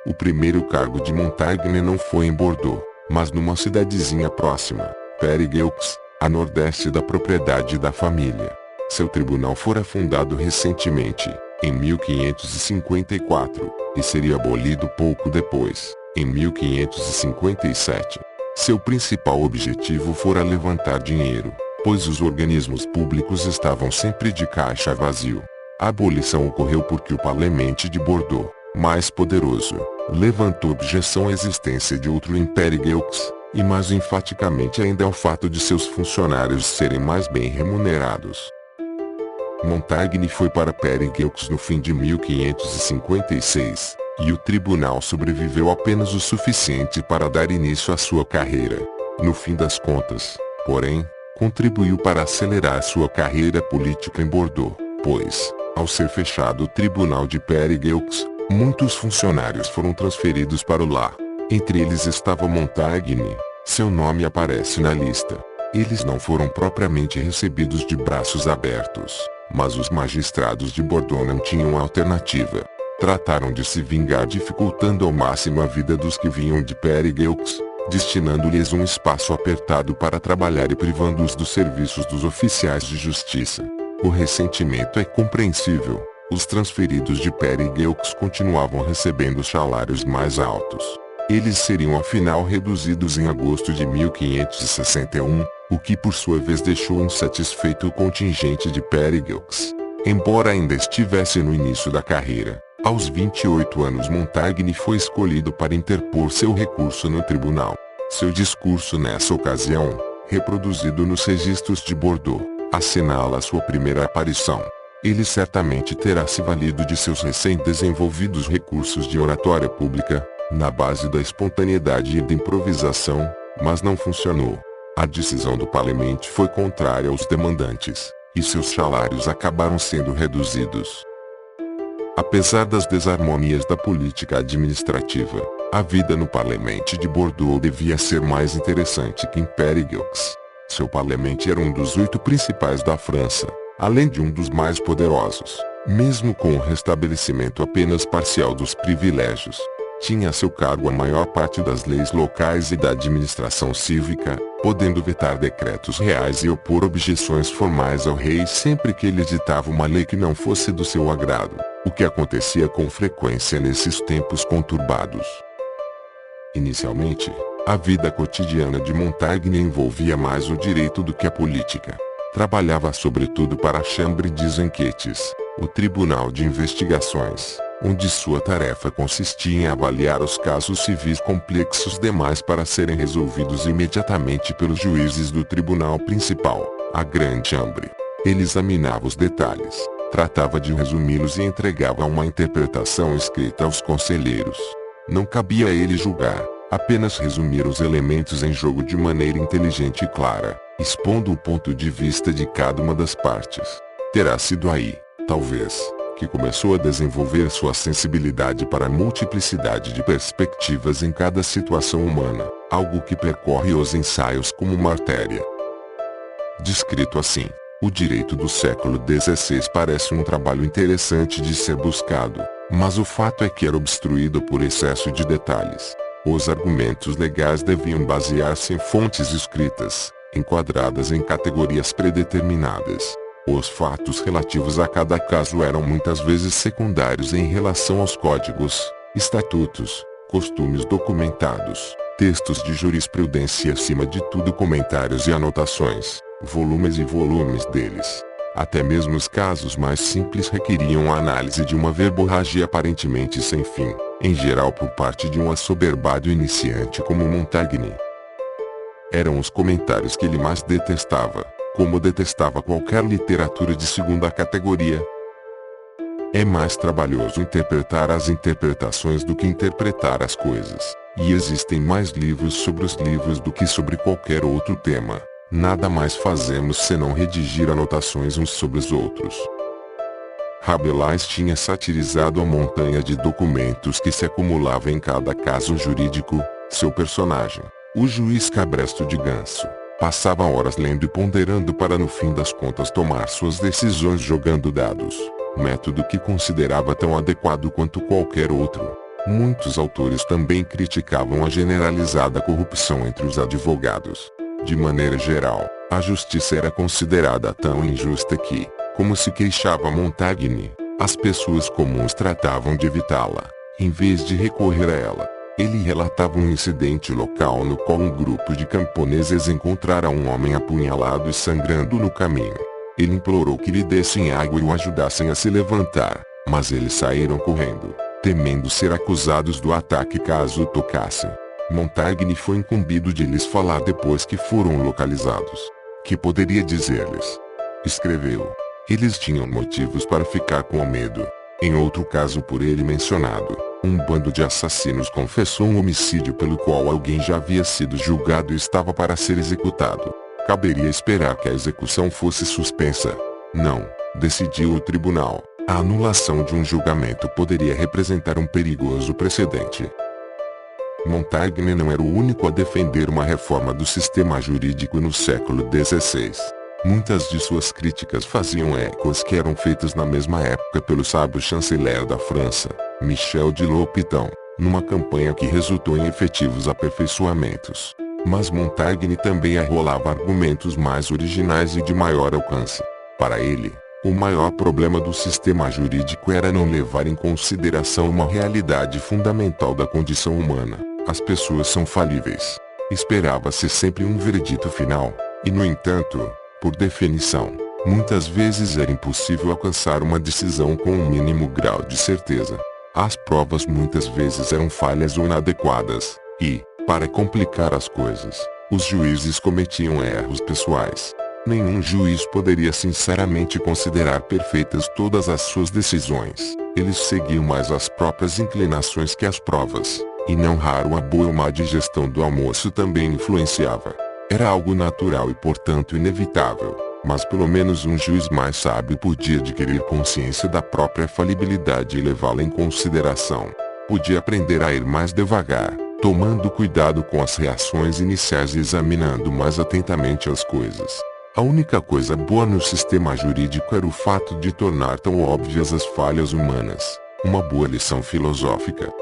O primeiro cargo de Montaigne não foi em Bordeaux, mas numa cidadezinha próxima, Périgueux, a nordeste da propriedade da família. Seu tribunal fora fundado recentemente, em 1554, e seria abolido pouco depois, em 1557. Seu principal objetivo fora levantar dinheiro, pois os organismos públicos estavam sempre de caixa vazio. A abolição ocorreu porque o Parlamento de Bordeaux, mais poderoso, levantou objeção à existência de outro em Périgueux, e mais enfaticamente ainda ao fato de seus funcionários serem mais bem remunerados. Montaigne foi para Périgueux no fim de 1556, e o tribunal sobreviveu apenas o suficiente para dar início à sua carreira. No fim das contas, porém, contribuiu para acelerar sua carreira política em Bordeaux, pois, ao ser fechado o tribunal de Périgueux, muitos funcionários foram transferidos para o lá. Entre eles estava Montaigne. Seu nome aparece na lista. Eles não foram propriamente recebidos de braços abertos, mas os magistrados de Bordeaux não tinham alternativa. Trataram de se vingar dificultando ao máximo a vida dos que vinham de Périgueux, destinando-lhes um espaço apertado para trabalhar e privando-os dos serviços dos oficiais de justiça. O ressentimento é compreensível. Os transferidos de Périgueux continuavam recebendo salários mais altos. Eles seriam afinal reduzidos em agosto de 1561, o que por sua vez deixou insatisfeito o contingente de Périgueux. Embora ainda estivesse no início da carreira, aos 28 anos Montaigne foi escolhido para interpor seu recurso no tribunal. Seu discurso nessa ocasião, reproduzido nos registros de Bordeaux, assinala sua primeira aparição. Ele certamente terá se valido de seus recém-desenvolvidos recursos de oratória pública, na base da espontaneidade e da improvisação, mas não funcionou. A decisão do Parlamento foi contrária aos demandantes, e seus salários acabaram sendo reduzidos. Apesar das desarmonias da política administrativa, a vida no Parlamento de Bordeaux devia ser mais interessante que em Périgueux. Seu parlamento era um dos 8 principais da França, além de um dos mais poderosos, mesmo com o restabelecimento apenas parcial dos privilégios. Tinha a seu cargo a maior parte das leis locais e da administração cívica, podendo vetar decretos reais e opor objeções formais ao rei sempre que ele editava uma lei que não fosse do seu agrado, o que acontecia com frequência nesses tempos conturbados. Inicialmente, a vida cotidiana de Montaigne envolvia mais o direito do que a política. Trabalhava sobretudo para a Chambre des Enquêtes, o Tribunal de Investigações, onde sua tarefa consistia em avaliar os casos civis complexos demais para serem resolvidos imediatamente pelos juízes do Tribunal Principal, a Grande Chambre. Ele examinava os detalhes, tratava de resumi-los e entregava uma interpretação escrita aos conselheiros. Não cabia a ele julgar, apenas resumir os elementos em jogo de maneira inteligente e clara, expondo o ponto de vista de cada uma das partes. Terá sido aí, talvez, que começou a desenvolver sua sensibilidade para a multiplicidade de perspectivas em cada situação humana, algo que percorre os ensaios como uma artéria. Descrito assim, o direito do século XVI parece um trabalho interessante de ser buscado, mas o fato é que era obstruído por excesso de detalhes. Os argumentos legais deviam basear-se em fontes escritas, enquadradas em categorias predeterminadas. Os fatos relativos a cada caso eram muitas vezes secundários em relação aos códigos, estatutos, costumes documentados, textos de jurisprudência e acima de tudo comentários e anotações, volumes e volumes deles. Até mesmo os casos mais simples requeriam a análise de uma verborragia aparentemente sem fim, em geral por parte de um assoberbado iniciante como Montaigne. Eram os comentários que ele mais detestava, como detestava qualquer literatura de segunda categoria. É mais trabalhoso interpretar as interpretações do que interpretar as coisas, e existem mais livros sobre os livros do que sobre qualquer outro tema. Nada mais fazemos senão redigir anotações uns sobre os outros. Rabelais tinha satirizado a montanha de documentos que se acumulava em cada caso jurídico, seu personagem, O juiz Cabresto de Ganso passava horas lendo e ponderando para no fim das contas tomar suas decisões jogando dados, método que considerava tão adequado quanto qualquer outro. Muitos autores também criticavam a generalizada corrupção entre os advogados. De maneira geral, a justiça era considerada tão injusta que, como se queixava Montaigne, as pessoas comuns tratavam de evitá-la, em vez de recorrer a ela. Ele relatava um incidente local no qual um grupo de camponeses encontrara um homem apunhalado e sangrando no caminho. Ele implorou que lhe dessem água e o ajudassem a se levantar, mas eles saíram correndo, temendo ser acusados do ataque caso o tocassem. Montaigne foi incumbido de lhes falar depois que foram localizados. Que poderia dizer-lhes? Escreveu. Eles tinham motivos para ficar com medo. Em outro caso por ele mencionado, um bando de assassinos confessou um homicídio pelo qual alguém já havia sido julgado e estava para ser executado. Caberia esperar que a execução fosse suspensa. Não, decidiu o tribunal. A anulação de um julgamento poderia representar um perigoso precedente. Montaigne não era o único a defender uma reforma do sistema jurídico no século XVI. Muitas de suas críticas faziam ecos que eram feitas na mesma época pelo sábio chanceler da França, Michel de Lopitan, numa campanha que resultou em efetivos aperfeiçoamentos. Mas Montaigne também arrolava argumentos mais originais e de maior alcance. Para ele, o maior problema do sistema jurídico era não levar em consideração uma realidade fundamental da condição humana: as pessoas são falíveis. Esperava-se sempre um veredito final, e no entanto, por definição, muitas vezes era impossível alcançar uma decisão com um mínimo grau de certeza. As provas muitas vezes eram falhas ou inadequadas, e, para complicar as coisas, os juízes cometiam erros pessoais. Nenhum juiz poderia sinceramente considerar perfeitas todas as suas decisões. Eles seguiam mais as próprias inclinações que as provas, e não raro a boa ou má digestão do almoço também influenciava. Era algo natural e portanto inevitável, mas pelo menos um juiz mais sábio podia adquirir consciência da própria falibilidade e levá-la em consideração. Podia aprender a ir mais devagar, tomando cuidado com as reações iniciais e examinando mais atentamente as coisas. A única coisa boa no sistema jurídico era o fato de tornar tão óbvias as falhas humanas, uma boa lição filosófica.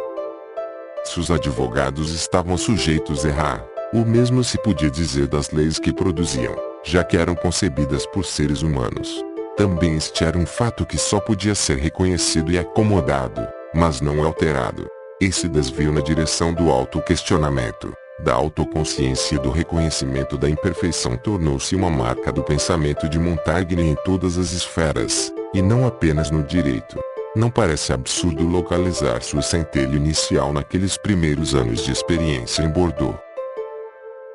Se os advogados estavam sujeitos a errar, o mesmo se podia dizer das leis que produziam, já que eram concebidas por seres humanos. Também este era um fato que só podia ser reconhecido e acomodado, mas não alterado. Esse desvio na direção do autoquestionamento, da autoconsciência e do reconhecimento da imperfeição tornou-se uma marca do pensamento de Montaigne em todas as esferas, e não apenas no direito. Não parece absurdo localizar sua centelha inicial naqueles primeiros anos de experiência em Bordeaux.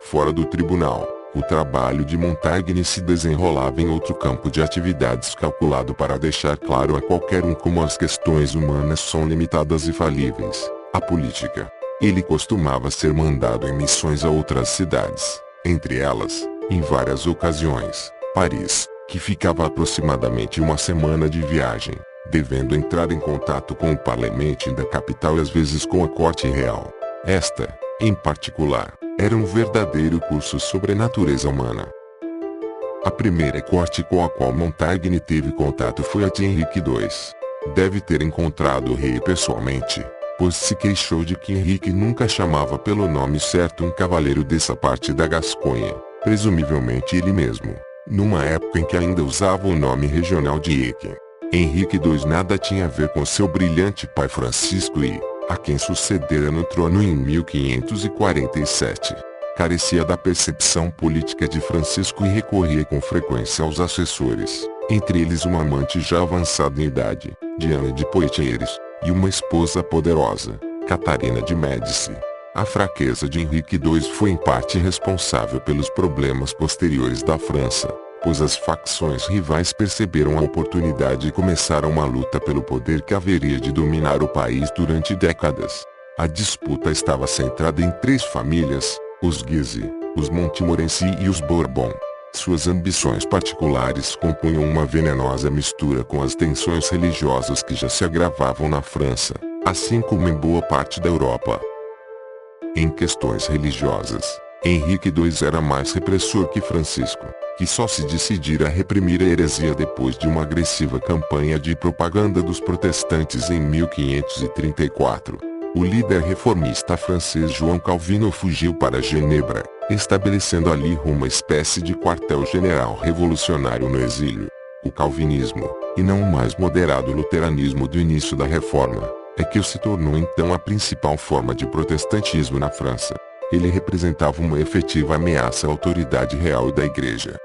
Fora do tribunal, o trabalho de Montaigne se desenrolava em outro campo de atividades calculado para deixar claro a qualquer um como as questões humanas são limitadas e falíveis: a política. Ele costumava ser mandado em missões a outras cidades, entre elas, em várias ocasiões, Paris, que ficava aproximadamente uma semana de viagem, devendo entrar em contato com o parlamento da capital e às vezes com a corte real. Esta, em particular, era um verdadeiro curso sobre a natureza humana. A primeira corte com a qual Montaigne teve contato foi a de Henrique II. Deve ter encontrado o rei pessoalmente, pois se queixou de que Henrique nunca chamava pelo nome certo um cavaleiro dessa parte da Gasconha, presumivelmente ele mesmo, numa época em que ainda usava o nome regional de Eque. Henrique II nada tinha a ver com seu brilhante pai Francisco I, a quem sucedera no trono em 1547. Carecia da percepção política de Francisco e recorria com frequência aos assessores, entre eles uma amante já avançada em idade, Diana de Poitiers, e uma esposa poderosa, Catarina de Médici. A fraqueza de Henrique II foi em parte responsável pelos problemas posteriores da França, pois as facções rivais perceberam a oportunidade e começaram uma luta pelo poder que haveria de dominar o país durante décadas. A disputa estava centrada em três famílias: os Guise, os Montmorency e os Bourbon. Suas ambições particulares compunham uma venenosa mistura com as tensões religiosas que já se agravavam na França, assim como em boa parte da Europa. Em questões religiosas, Henrique II era mais repressor que Francisco, que só se decidira a reprimir a heresia depois de uma agressiva campanha de propaganda dos protestantes em 1534. O líder reformista francês João Calvino fugiu para Genebra, estabelecendo ali uma espécie de quartel-general revolucionário no exílio. O calvinismo, e não o mais moderado luteranismo do início da Reforma, é que se tornou então a principal forma de protestantismo na França. Ele representava uma efetiva ameaça à autoridade real da Igreja.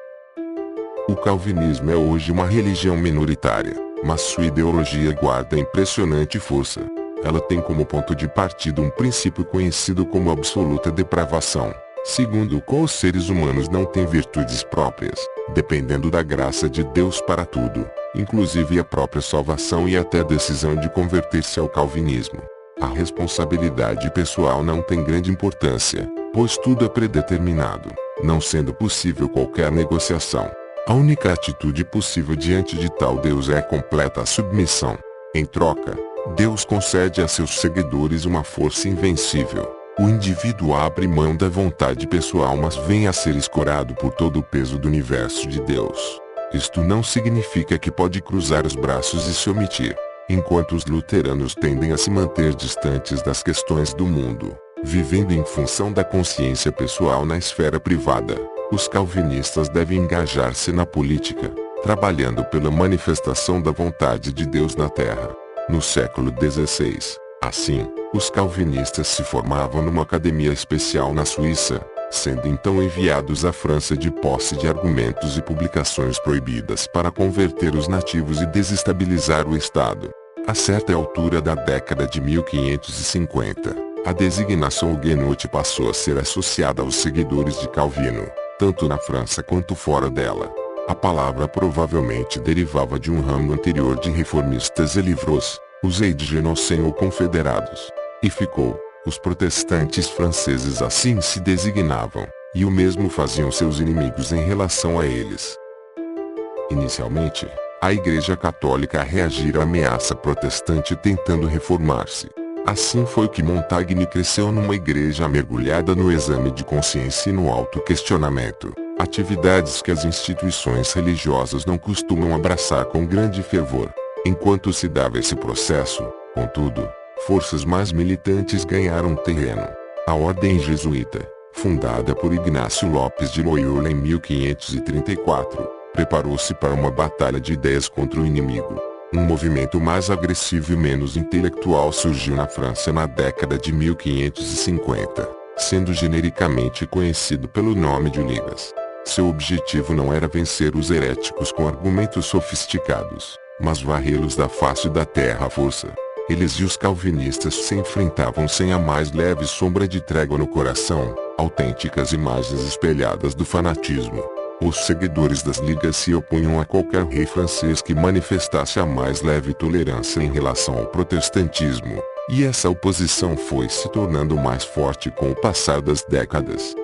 O calvinismo é hoje uma religião minoritária, mas sua ideologia guarda impressionante força. Ela tem como ponto de partida um princípio conhecido como absoluta depravação, segundo o qual os seres humanos não têm virtudes próprias, dependendo da graça de Deus para tudo, inclusive a própria salvação e até a decisão de converter-se ao calvinismo. A responsabilidade pessoal não tem grande importância, pois tudo é predeterminado, não sendo possível qualquer negociação. A única atitude possível diante de tal Deus é a completa submissão. Em troca, Deus concede a seus seguidores uma força invencível. O indivíduo abre mão da vontade pessoal, mas vem a ser escorado por todo o peso do universo de Deus. Isto não significa que pode cruzar os braços e se omitir. Enquanto os luteranos tendem a se manter distantes das questões do mundo, vivendo em função da consciência pessoal na esfera privada, os calvinistas devem engajar-se na política, trabalhando pela manifestação da vontade de Deus na terra. No século XVI, assim, os calvinistas se formavam numa academia especial na Suíça, sendo então enviados à França de posse de argumentos e publicações proibidas para converter os nativos e desestabilizar o Estado. A certa altura da década de 1550, a designação huguenote passou a ser associada aos seguidores de Calvino, tanto na França quanto fora dela. A palavra provavelmente derivava de um ramo anterior de reformistas e livros, os Aide-Genossen ou confederados. E ficou. Os protestantes franceses assim se designavam, e o mesmo faziam seus inimigos em relação a eles. Inicialmente, a Igreja Católica reagira à ameaça protestante tentando reformar-se. Assim foi que Montaigne cresceu numa igreja mergulhada no exame de consciência e no autoquestionamento, atividades que as instituições religiosas não costumam abraçar com grande fervor. Enquanto se dava esse processo, contudo, forças mais militantes ganharam terreno. A Ordem Jesuíta, fundada por Ignácio Lopes de Loyola em 1534, preparou-se para uma batalha de ideias contra o inimigo. Um movimento mais agressivo e menos intelectual surgiu na França na década de 1550, sendo genericamente conhecido pelo nome de Ligas. Seu objetivo não era vencer os heréticos com argumentos sofisticados, mas varrê-los da face da terra à força. Eles e os calvinistas se enfrentavam sem a mais leve sombra de trégua no coração, autênticas imagens espelhadas do fanatismo. Os seguidores das ligas se opunham a qualquer rei francês que manifestasse a mais leve tolerância em relação ao protestantismo, e essa oposição foi se tornando mais forte com o passar das décadas.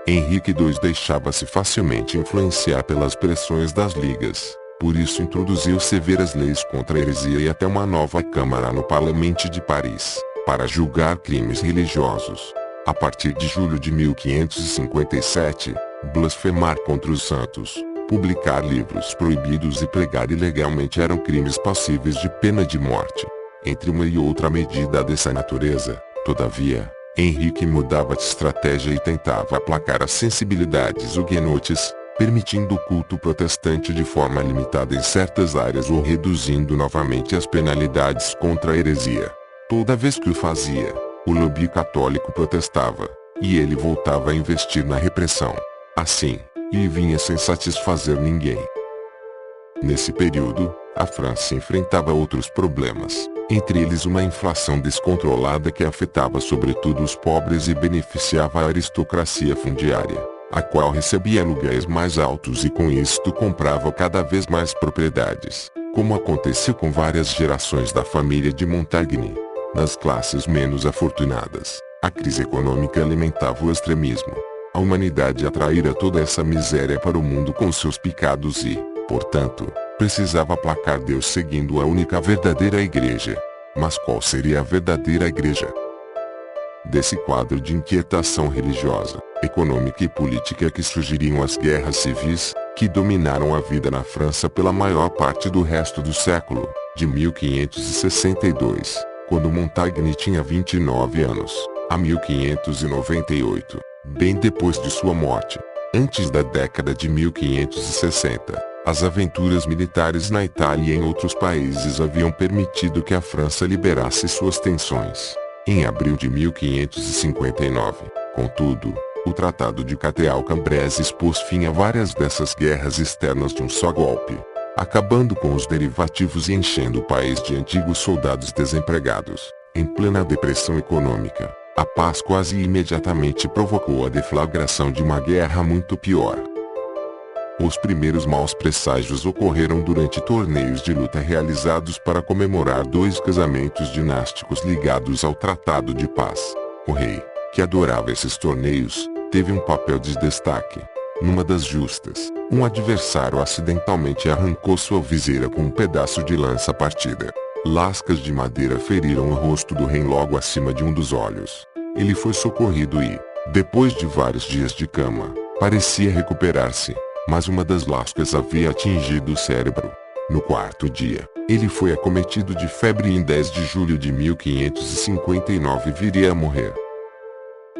Henrique II deixava-se facilmente influenciar pelas pressões das ligas, por isso introduziu severas leis contra a heresia e até uma nova Câmara no Parlamento de Paris, para julgar crimes religiosos. A partir de julho de 1557, blasfemar contra os santos, publicar livros proibidos e pregar ilegalmente eram crimes passíveis de pena de morte. Entre uma e outra medida dessa natureza, todavia, Henrique mudava de estratégia e tentava aplacar as sensibilidades huguenotes, permitindo o culto protestante de forma limitada em certas áreas ou reduzindo novamente as penalidades contra a heresia. Toda vez que o fazia, o lobby católico protestava, e ele voltava a investir na repressão. Assim, e vinha sem satisfazer ninguém. Nesse período, a França enfrentava outros problemas, entre eles uma inflação descontrolada que afetava sobretudo os pobres e beneficiava a aristocracia fundiária, a qual recebia aluguéis mais altos e com isto comprava cada vez mais propriedades, como aconteceu com várias gerações da família de Montaigne. Nas classes menos afortunadas, a crise econômica alimentava o extremismo. A humanidade atraíra toda essa miséria para o mundo com seus pecados e, portanto, precisava aplacar Deus seguindo a única verdadeira igreja. Mas qual seria a verdadeira igreja? Desse quadro de inquietação religiosa, econômica e política que surgiriam as guerras civis, que dominaram a vida na França pela maior parte do resto do século, de 1562, quando Montaigne tinha 29 anos, a 1598, bem depois de sua morte. Antes da década de 1560, as aventuras militares na Itália e em outros países haviam permitido que a França liberasse suas tensões. Em abril de 1559, contudo, o Tratado de Cateau-Cambrésis pôs fim a várias dessas guerras externas de um só golpe, acabando com os derivativos e enchendo o país de antigos soldados desempregados. Em plena depressão econômica, a paz quase imediatamente provocou a deflagração de uma guerra muito pior. Os primeiros maus presságios ocorreram durante torneios de luta realizados para comemorar 2 casamentos dinásticos ligados ao Tratado de Paz. O rei, que adorava esses torneios, teve um papel de destaque. Numa das justas, um adversário acidentalmente arrancou sua viseira com um pedaço de lança partida. Lascas de madeira feriram o rosto do rei logo acima de um dos olhos. Ele foi socorrido e, depois de vários dias de cama, parecia recuperar-se, mas uma das lascas havia atingido o cérebro. No 4º dia, ele foi acometido de febre e em 10 de julho de 1559 viria a morrer.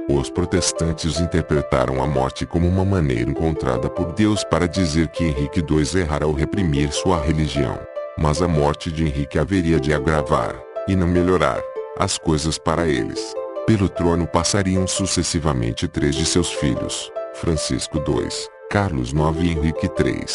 Os protestantes interpretaram a morte como uma maneira encontrada por Deus para dizer que Henrique II errara ao reprimir sua religião. Mas a morte de Henrique haveria de agravar, e não melhorar, as coisas para eles. Pelo trono passariam sucessivamente 3 de seus filhos, Francisco II, Carlos IX e Henrique III.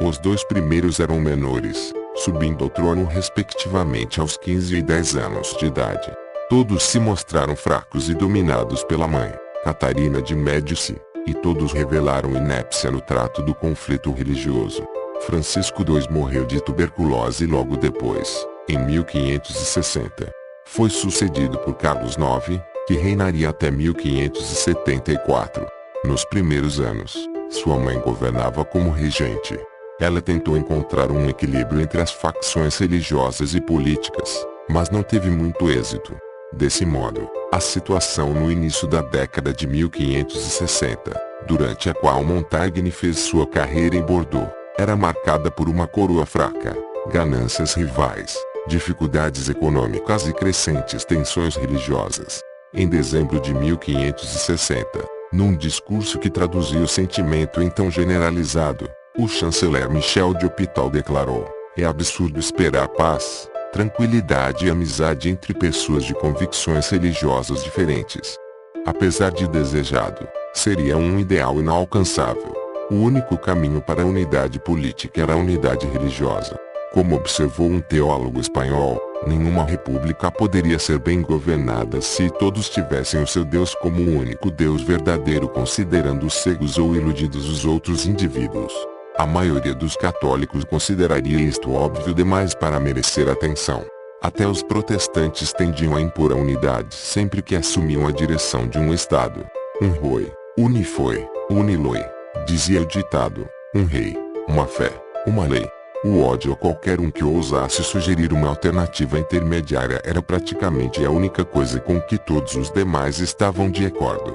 Os 2 primeiros eram menores, subindo ao trono respectivamente aos 15 e 10 anos de idade. Todos se mostraram fracos e dominados pela mãe, Catarina de Médici, e todos revelaram inépcia no trato do conflito religioso. Francisco II morreu de tuberculose logo depois, em 1560. Foi sucedido por Carlos IX, que reinaria até 1574. Nos primeiros anos, sua mãe governava como regente. Ela tentou encontrar um equilíbrio entre as facções religiosas e políticas, mas não teve muito êxito. Desse modo, a situação no início da década de 1560, durante a qual Montaigne fez sua carreira em Bordeaux, era marcada por uma coroa fraca, ganâncias rivais, dificuldades econômicas e crescentes tensões religiosas. Em dezembro de 1560, num discurso que traduzia o sentimento então generalizado, o chanceler Michel de Hôpital declarou: "É absurdo esperar paz, tranquilidade e amizade entre pessoas de convicções religiosas diferentes. Apesar de desejado, seria um ideal inalcançável. O único caminho para a unidade política era a unidade religiosa. Como observou um teólogo espanhol, nenhuma república poderia ser bem governada se todos tivessem o seu Deus como o único Deus verdadeiro, considerando cegos ou iludidos os outros indivíduos. A maioria dos católicos consideraria isto óbvio demais para merecer atenção. Até os protestantes tendiam a impor a unidade sempre que assumiam a direção de um Estado. Un roi, uni foi, uni loi, dizia o ditado. Um rei, uma fé, uma lei. O ódio a qualquer um que ousasse sugerir uma alternativa intermediária era praticamente a única coisa com que todos os demais estavam de acordo.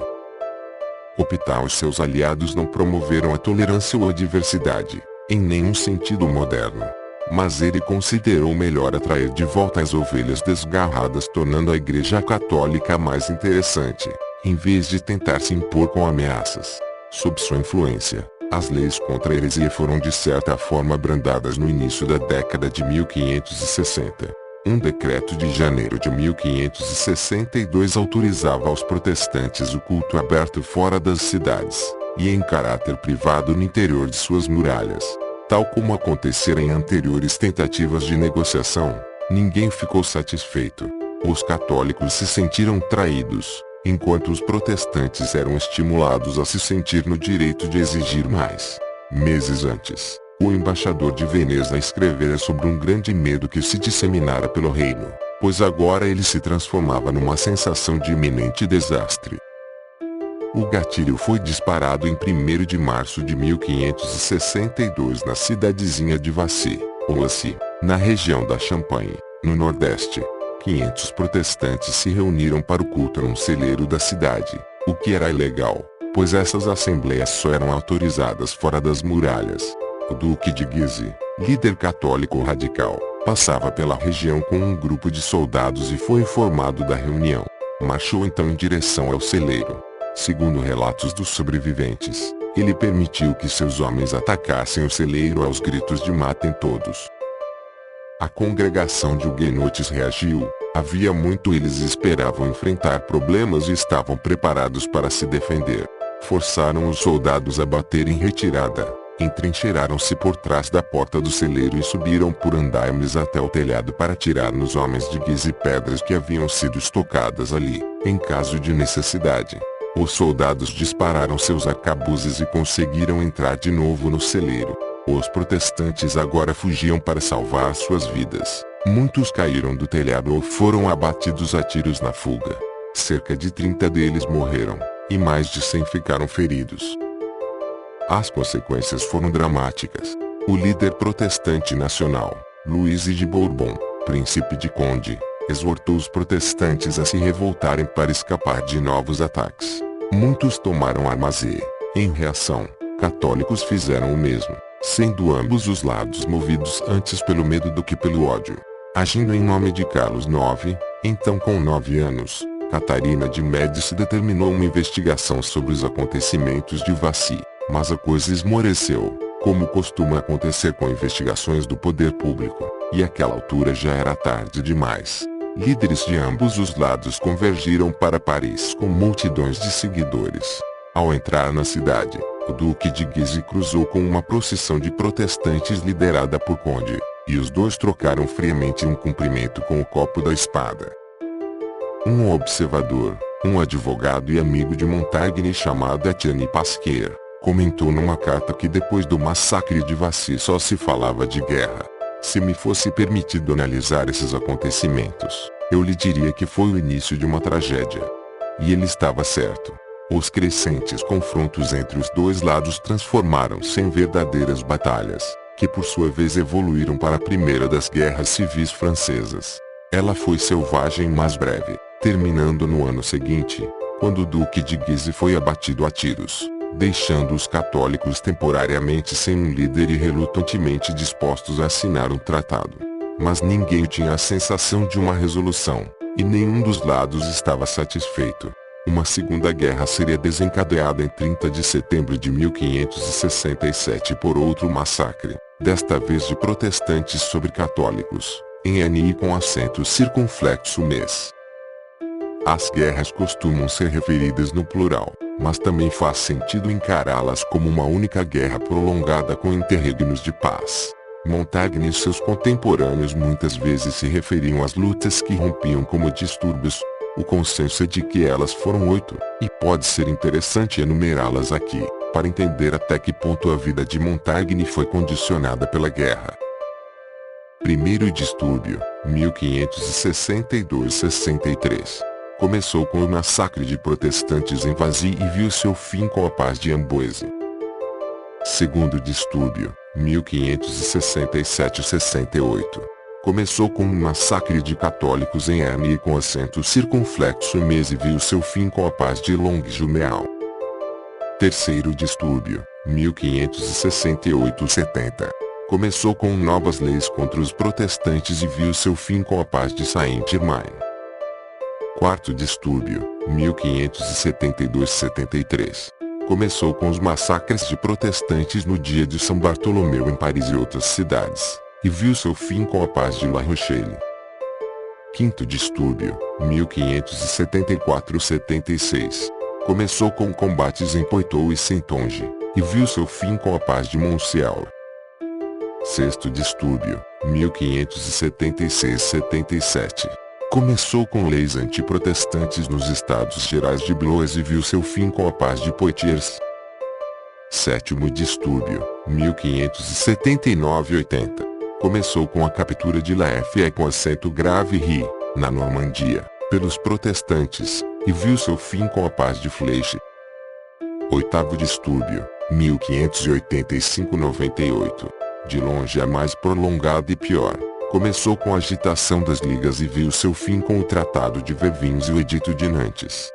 Hôpital e seus aliados não promoveram a tolerância ou a diversidade, em nenhum sentido moderno. Mas ele considerou melhor atrair de volta as ovelhas desgarradas, tornando a Igreja Católica mais interessante, em vez de tentar se impor com ameaças. Sob sua influência, as leis contra a heresia foram de certa forma brandadas no início da década de 1560. Um decreto de janeiro de 1562 autorizava aos protestantes o culto aberto fora das cidades, e em caráter privado no interior de suas muralhas. Tal como acontecera em anteriores tentativas de negociação, ninguém ficou satisfeito. Os católicos se sentiram traídos, enquanto os protestantes eram estimulados a se sentir no direito de exigir mais. Meses antes, o embaixador de Veneza escrevera sobre um grande medo que se disseminara pelo reino, pois agora ele se transformava numa sensação de iminente desastre. O gatilho foi disparado em 1º de março de 1562 na cidadezinha de Vassy, ou Vassy, na região da Champagne, no Nordeste, 1.500 protestantes se reuniram para o culto num celeiro da cidade, o que era ilegal, pois essas assembleias só eram autorizadas fora das muralhas. O Duque de Guise, líder católico radical, passava pela região com um grupo de soldados e foi informado da reunião. Marchou então em direção ao celeiro. Segundo relatos dos sobreviventes, ele permitiu que seus homens atacassem o celeiro aos gritos de matem todos. A congregação de huguenotes reagiu. Havia muito eles esperavam enfrentar problemas e estavam preparados para se defender. Forçaram os soldados a bater em retirada. Entrincheiraram-se por trás da porta do celeiro e subiram por andaimes até o telhado para atirar nos homens de Guise pedras que haviam sido estocadas ali, em caso de necessidade. Os soldados dispararam seus arcabuzes e conseguiram entrar de novo no celeiro. Os protestantes agora fugiam para salvar suas vidas. Muitos caíram do telhado ou foram abatidos a tiros na fuga. Cerca de 30 deles morreram, e mais de 100 ficaram feridos. As consequências foram dramáticas. O líder protestante nacional, Luís de Bourbon, príncipe de Conde, exortou os protestantes a se revoltarem para escapar de novos ataques. Muitos tomaram armas e, em reação, católicos fizeram o mesmo, sendo ambos os lados movidos antes pelo medo do que pelo ódio. Agindo em nome de Carlos IX, então com 9 anos, Catarina de Médici determinou uma investigação sobre os acontecimentos de Vassy. Mas a coisa esmoreceu, como costuma acontecer com investigações do poder público, e àquela altura já era tarde demais. Líderes de ambos os lados convergiram para Paris com multidões de seguidores. Ao entrar na cidade, o Duque de Guise cruzou com uma procissão de protestantes liderada por Conde, e os dois trocaram friamente um cumprimento com o copo da espada. Um observador, um advogado e amigo de Montaigne chamado Etienne Pasquier, comentou numa carta que depois do massacre de Vassy só se falava de guerra. Se me fosse permitido analisar esses acontecimentos, eu lhe diria que foi o início de uma tragédia. E ele estava certo. Os crescentes confrontos entre os dois lados transformaram-se em verdadeiras batalhas, que por sua vez evoluíram para a primeira das guerras civis francesas. Ela foi selvagem mas breve, terminando no ano seguinte, quando o Duque de Guise foi abatido a tiros, deixando os católicos temporariamente sem um líder e relutantemente dispostos a assinar um tratado. Mas ninguém tinha a sensação de uma resolução, e nenhum dos lados estava satisfeito. Uma segunda guerra seria desencadeada em 30 de setembro de 1567 por outro massacre, desta vez de protestantes sobre católicos, em N com acento circunflexo mês. As guerras costumam ser referidas no plural, mas também faz sentido encará-las como uma única guerra prolongada com interregnos de paz. Montaigne e seus contemporâneos muitas vezes se referiam às lutas que rompiam como distúrbios. O consenso é de que elas foram 8, e pode ser interessante enumerá-las aqui, para entender até que ponto a vida de Montaigne foi condicionada pela guerra. Primeiro distúrbio, 1562-63. Começou com o massacre de protestantes em Vassy e viu seu fim com a paz de Amboise. Segundo distúrbio, 1567-68. Começou com um massacre de católicos em Amiens com acento circunflexo mês e viu seu fim com a paz de Longjumeau. Terceiro distúrbio, 1568-70. Começou com novas leis contra os protestantes e viu seu fim com a paz de Saint-Germain. Quarto distúrbio, 1572-73. Começou com os massacres de protestantes no dia de São Bartolomeu em Paris e outras cidades, e viu seu fim com a paz de La Rochelle. Quinto distúrbio, 1574-76. Começou com combates em Poitou e Saintonge, e viu seu fim com a paz de Montcial. Sexto distúrbio, 1576-77. Começou com leis antiprotestantes nos Estados Gerais de Blois e viu seu fim com a paz de Poitiers. Sétimo distúrbio, 1579-80. Começou com a captura de La Fère com acento grave Ri, na Normandia, pelos protestantes, e viu seu fim com a paz de Fleche. Oitavo distúrbio, 1585-98. De longe a mais prolongada e pior. Começou com a agitação das ligas e viu seu fim com o Tratado de Vervins e o Edito de Nantes.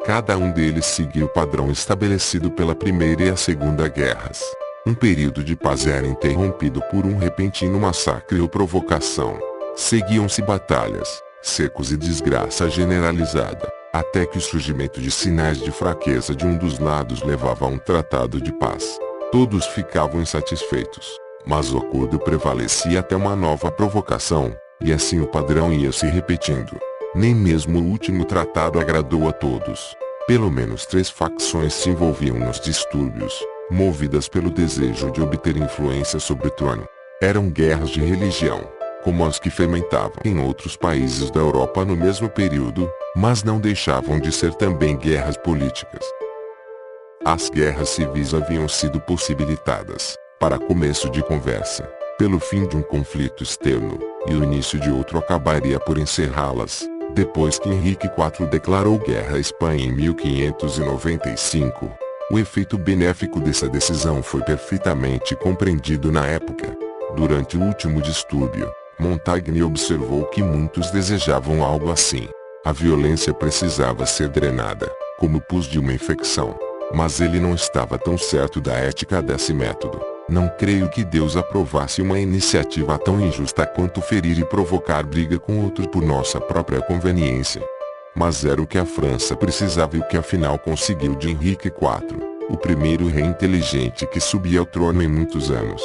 Cada um deles seguiu o padrão estabelecido pela Primeira e a Segunda Guerras. Um período de paz era interrompido por um repentino massacre ou provocação. Seguiam-se batalhas, cercos e desgraça generalizada, até que o surgimento de sinais de fraqueza de um dos lados levava a um tratado de paz. Todos ficavam insatisfeitos, mas o acordo prevalecia até uma nova provocação, e assim o padrão ia se repetindo. Nem mesmo o último tratado agradou a todos. Pelo menos 3 facções se envolviam nos distúrbios, movidas pelo desejo de obter influência sobre o trono. Eram guerras de religião, como as que fermentavam em outros países da Europa no mesmo período, mas não deixavam de ser também guerras políticas. As guerras civis haviam sido possibilitadas, para começo de conversa, pelo fim de um conflito externo, e o início de outro acabaria por encerrá-las, depois que Henrique IV declarou guerra à Espanha em 1595. O efeito benéfico dessa decisão foi perfeitamente compreendido na época. Durante o último distúrbio, Montaigne observou que muitos desejavam algo assim. A violência precisava ser drenada, como pus de uma infecção. Mas ele não estava tão certo da ética desse método. Não creio que Deus aprovasse uma iniciativa tão injusta quanto ferir e provocar briga com outros por nossa própria conveniência. Mas era o que a França precisava e o que afinal conseguiu de Henrique IV, o primeiro rei inteligente que subia ao trono em muitos anos.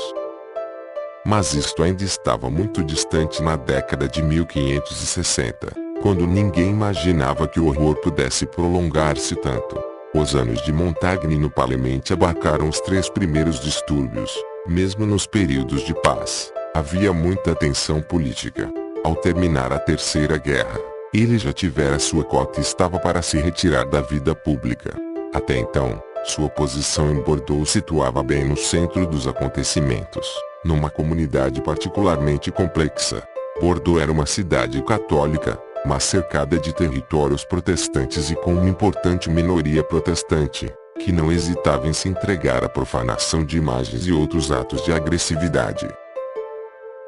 Mas isto ainda estava muito distante na década de 1560, quando ninguém imaginava que o horror pudesse prolongar-se tanto. Os anos de Montaigne no Parlamento abarcaram os 3 primeiros distúrbios. Mesmo nos períodos de paz, havia muita tensão política. Ao terminar a Terceira Guerra, ele já tivera sua cota e estava para se retirar da vida pública. Até então, sua posição em Bordeaux o situava bem no centro dos acontecimentos, numa comunidade particularmente complexa. Bordeaux era uma cidade católica, mas cercada de territórios protestantes e com uma importante minoria protestante, que não hesitava em se entregar à profanação de imagens e outros atos de agressividade.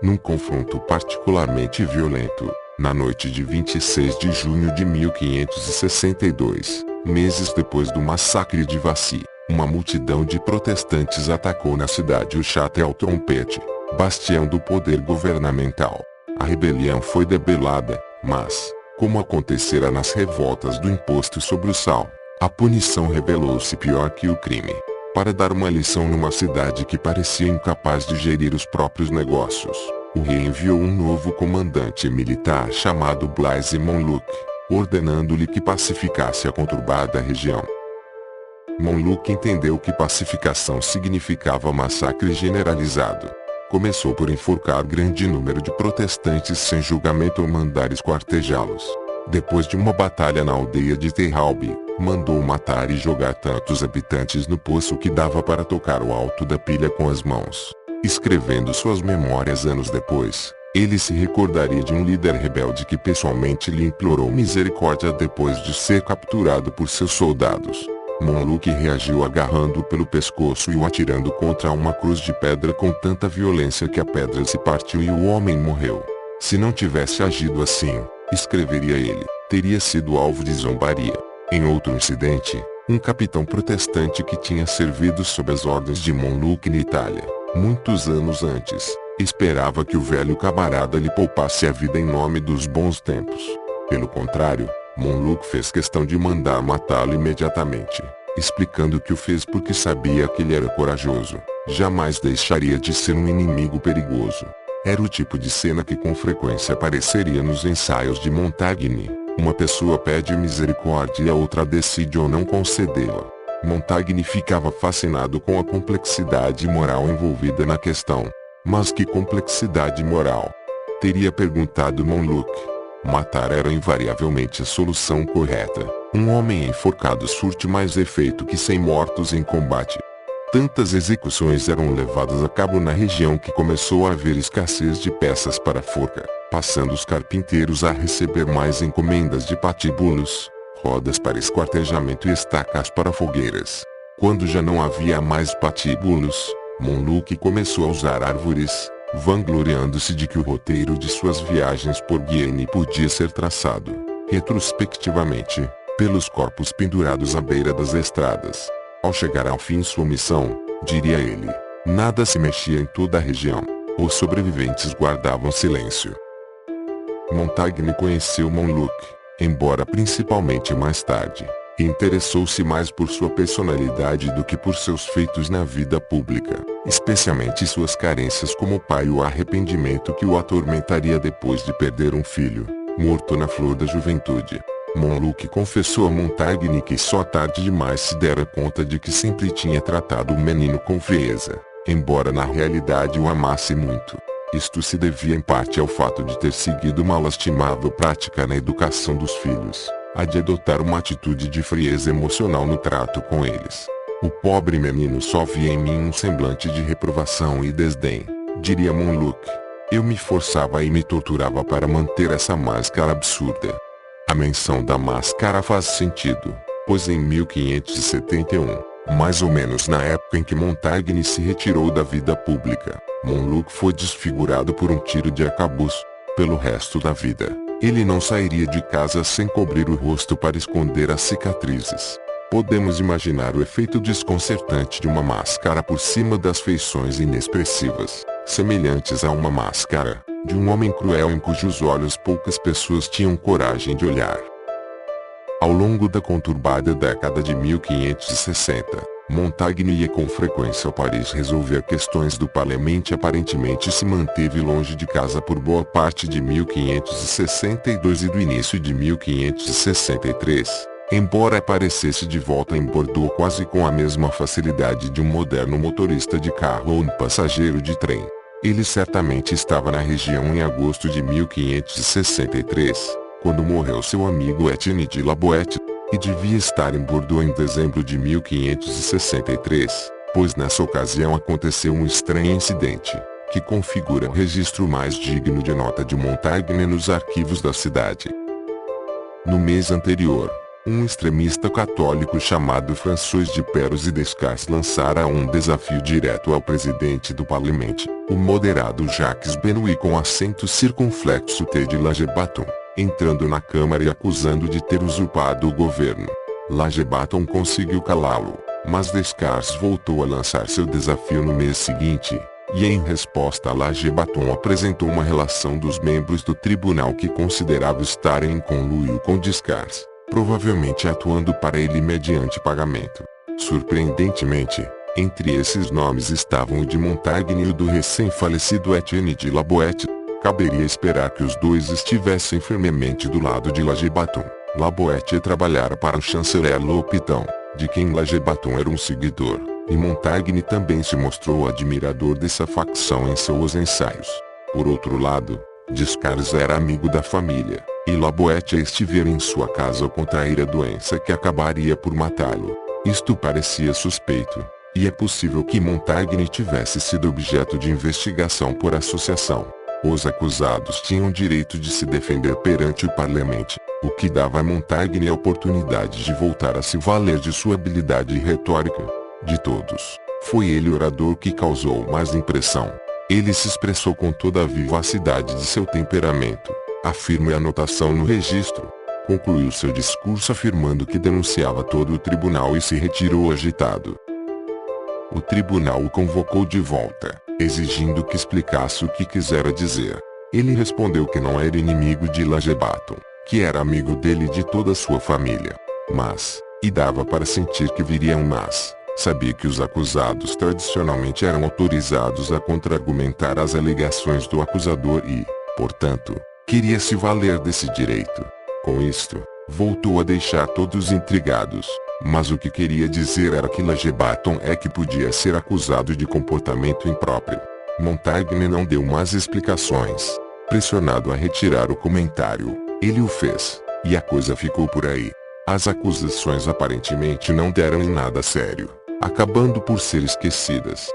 Num confronto particularmente violento, na noite de 26 de junho de 1562, meses depois do massacre de Vassy, uma multidão de protestantes atacou na cidade o Château-Trompette, bastião do poder governamental. A rebelião foi debelada, mas, como acontecera nas revoltas do imposto sobre o sal, a punição revelou-se pior que o crime. Para dar uma lição numa cidade que parecia incapaz de gerir os próprios negócios, o rei enviou um novo comandante militar chamado Blaise Montluc, ordenando-lhe que pacificasse a conturbada região. Montluc entendeu que pacificação significava massacre generalizado. Começou por enforcar grande número de protestantes sem julgamento ou mandar esquartejá-los. Depois de uma batalha na aldeia de Terraube, mandou matar e jogar tantos habitantes no poço que dava para tocar o alto da pilha com as mãos. Escrevendo suas memórias anos depois, ele se recordaria de um líder rebelde que pessoalmente lhe implorou misericórdia depois de ser capturado por seus soldados. Montluc reagiu agarrando-o pelo pescoço e o atirando contra uma cruz de pedra com tanta violência que a pedra se partiu e o homem morreu. Se não tivesse agido assim, escreveria ele, teria sido alvo de zombaria. Em outro incidente, um capitão protestante que tinha servido sob as ordens de Montluc na Itália, muitos anos antes, esperava que o velho camarada lhe poupasse a vida em nome dos bons tempos. Pelo contrário, Montluc fez questão de mandar matá-lo imediatamente, explicando que o fez porque sabia que ele era corajoso, jamais deixaria de ser um inimigo perigoso. Era o tipo de cena que com frequência apareceria nos ensaios de Montaigne. Uma pessoa pede misericórdia e a outra decide ou não concedê-la. Montaigne ficava fascinado com a complexidade moral envolvida na questão. Mas que complexidade moral? Teria perguntado Montluc. Matar era invariavelmente a solução correta. Um homem enforcado surte mais efeito que 100 mortos em combate. Tantas execuções eram levadas a cabo na região que começou a haver escassez de peças para forca, passando os carpinteiros a receber mais encomendas de patíbulos, rodas para esquartejamento e estacas para fogueiras. Quando já não havia mais patíbulos, Montluc começou a usar árvores, vangloriando-se de que o roteiro de suas viagens por Guiane podia ser traçado, retrospectivamente, pelos corpos pendurados à beira das estradas. Ao chegar ao fim sua missão, diria ele, nada se mexia em toda a região. Os sobreviventes guardavam silêncio. Montaigne conheceu Montluc, embora principalmente mais tarde, e interessou-se mais por sua personalidade do que por seus feitos na vida pública, especialmente suas carências como pai e o arrependimento que o atormentaria depois de perder um filho, morto na flor da juventude. Montluc confessou a Montaigne que só tarde demais se dera conta de que sempre tinha tratado o menino com frieza, embora na realidade o amasse muito. Isto se devia em parte ao fato de ter seguido uma lastimável prática na educação dos filhos, a de adotar uma atitude de frieza emocional no trato com eles. O pobre menino só via em mim um semblante de reprovação e desdém, diria Montluc. Eu me forçava e me torturava para manter essa máscara absurda. A menção da máscara faz sentido, pois em 1571, mais ou menos na época em que Montaigne se retirou da vida pública, Montluc foi desfigurado por um tiro de arcabuz. Pelo resto da vida, ele não sairia de casa sem cobrir o rosto para esconder as cicatrizes. Podemos imaginar o efeito desconcertante de uma máscara por cima das feições inexpressivas, semelhantes a uma máscara, de um homem cruel em cujos olhos poucas pessoas tinham coragem de olhar. Ao longo da conturbada década de 1560, Montaigne ia com frequência a Paris resolver questões do parlamento e aparentemente se manteve longe de casa por boa parte de 1562 e do início de 1563, embora aparecesse de volta em Bordeaux quase com a mesma facilidade de um moderno motorista de carro ou um passageiro de trem. Ele certamente estava na região em agosto de 1563, quando morreu seu amigo Etienne de La Boëte, e devia estar em Bordeaux em dezembro de 1563, pois nessa ocasião aconteceu um estranho incidente, que configura o registro mais digno de nota de Montaigne nos arquivos da cidade. No mês anterior, um extremista católico chamado François de Perros e Descartes lançara um desafio direto ao presidente do parlamento, o moderado Jacques Benoît com acento circunflexo T de Lagebaton, entrando na Câmara e acusando de ter usurpado o governo. Lagebaton conseguiu calá-lo, mas Descartes voltou a lançar seu desafio no mês seguinte, e em resposta Lagebaton apresentou uma relação dos membros do tribunal que considerava estarem em conluio com Descartes, provavelmente atuando para ele mediante pagamento. Surpreendentemente, entre esses nomes estavam o de Montaigne e o do recém-falecido Etienne de La Boëte. Caberia esperar que os dois estivessem firmemente do lado de Lagebaton. La Boëte trabalhara para o chanceler L'Hopital, de quem Lagebaton era um seguidor, e Montaigne também se mostrou admirador dessa facção em seus ensaios. Por outro lado, Descartes era amigo da família, e La Boëte estivera em sua casa ao contrair a doença que acabaria por matá-lo. Isto parecia suspeito, e é possível que Montaigne tivesse sido objeto de investigação por associação. Os acusados tinham direito de se defender perante o parlamento, o que dava a Montaigne a oportunidade de voltar a se valer de sua habilidade retórica. De todos, foi ele o orador que causou mais impressão. Ele se expressou com toda a vivacidade de seu temperamento, a firme anotação no registro. Concluiu seu discurso afirmando que denunciava todo o tribunal e se retirou agitado. O tribunal o convocou de volta, exigindo que explicasse o que quisera dizer. Ele respondeu que não era inimigo de Lagebaton, que era amigo dele e de toda a sua família. Mas, e dava para sentir que viria um mas, sabia que os acusados tradicionalmente eram autorizados a contra-argumentar as alegações do acusador e, portanto, queria se valer desse direito. Com isto, voltou a deixar todos intrigados. Mas o que queria dizer era que Lagebaton é que podia ser acusado de comportamento impróprio. Montaigne não deu mais explicações. Pressionado a retirar o comentário, ele o fez, e a coisa ficou por aí. As acusações aparentemente não deram em nada sério, acabando por ser esquecidas.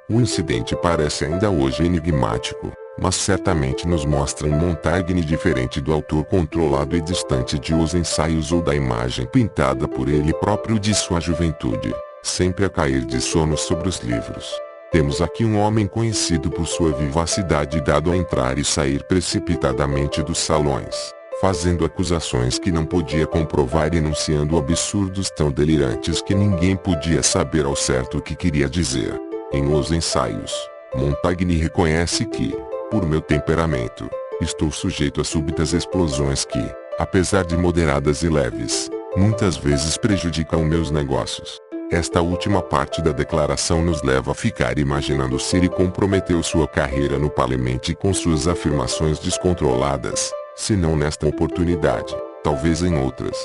O incidente parece ainda hoje enigmático, mas certamente nos mostra um Montaigne diferente do autor controlado e distante de os ensaios ou da imagem pintada por ele próprio de sua juventude, sempre a cair de sono sobre os livros. Temos aqui um homem conhecido por sua vivacidade dado a entrar e sair precipitadamente dos salões, fazendo acusações que não podia comprovar e enunciando absurdos tão delirantes que ninguém podia saber ao certo o que queria dizer. Em Os Ensaios, Montaigne reconhece que, por meu temperamento, estou sujeito a súbitas explosões que, apesar de moderadas e leves, muitas vezes prejudicam meus negócios. Esta última parte da declaração nos leva a ficar imaginando se ele comprometeu sua carreira no parlamento com suas afirmações descontroladas, se não nesta oportunidade, talvez em outras.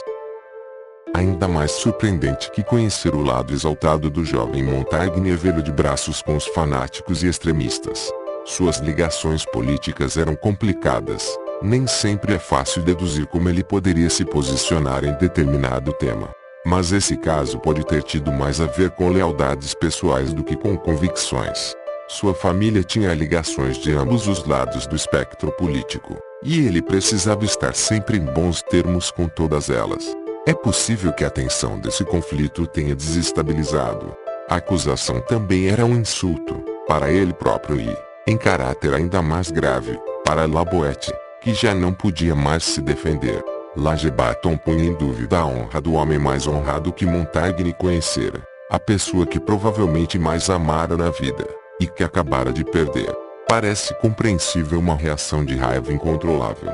Ainda mais surpreendente que conhecer o lado exaltado do jovem Montaigne é vê-lo de braços com os fanáticos e extremistas. Suas ligações políticas eram complicadas, nem sempre é fácil deduzir como ele poderia se posicionar em determinado tema. Mas esse caso pode ter tido mais a ver com lealdades pessoais do que com convicções. Sua família tinha ligações de ambos os lados do espectro político, e ele precisava estar sempre em bons termos com todas elas. É possível que a tensão desse conflito tenha desestabilizado. A acusação também era um insulto, para ele próprio e, em caráter ainda mais grave, para La Boëtie, que já não podia mais se defender. Lagebaton punha em dúvida a honra do homem mais honrado que Montaigne conhecera, a pessoa que provavelmente mais amara na vida, e que acabara de perder. Parece compreensível uma reação de raiva incontrolável.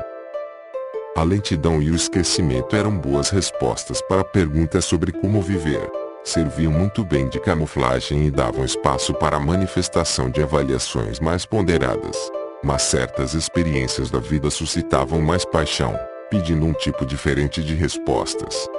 A lentidão e o esquecimento eram boas respostas para perguntas sobre como viver. Serviam muito bem de camuflagem e davam espaço para a manifestação de avaliações mais ponderadas. Mas certas experiências da vida suscitavam mais paixão, pedindo um tipo diferente de respostas.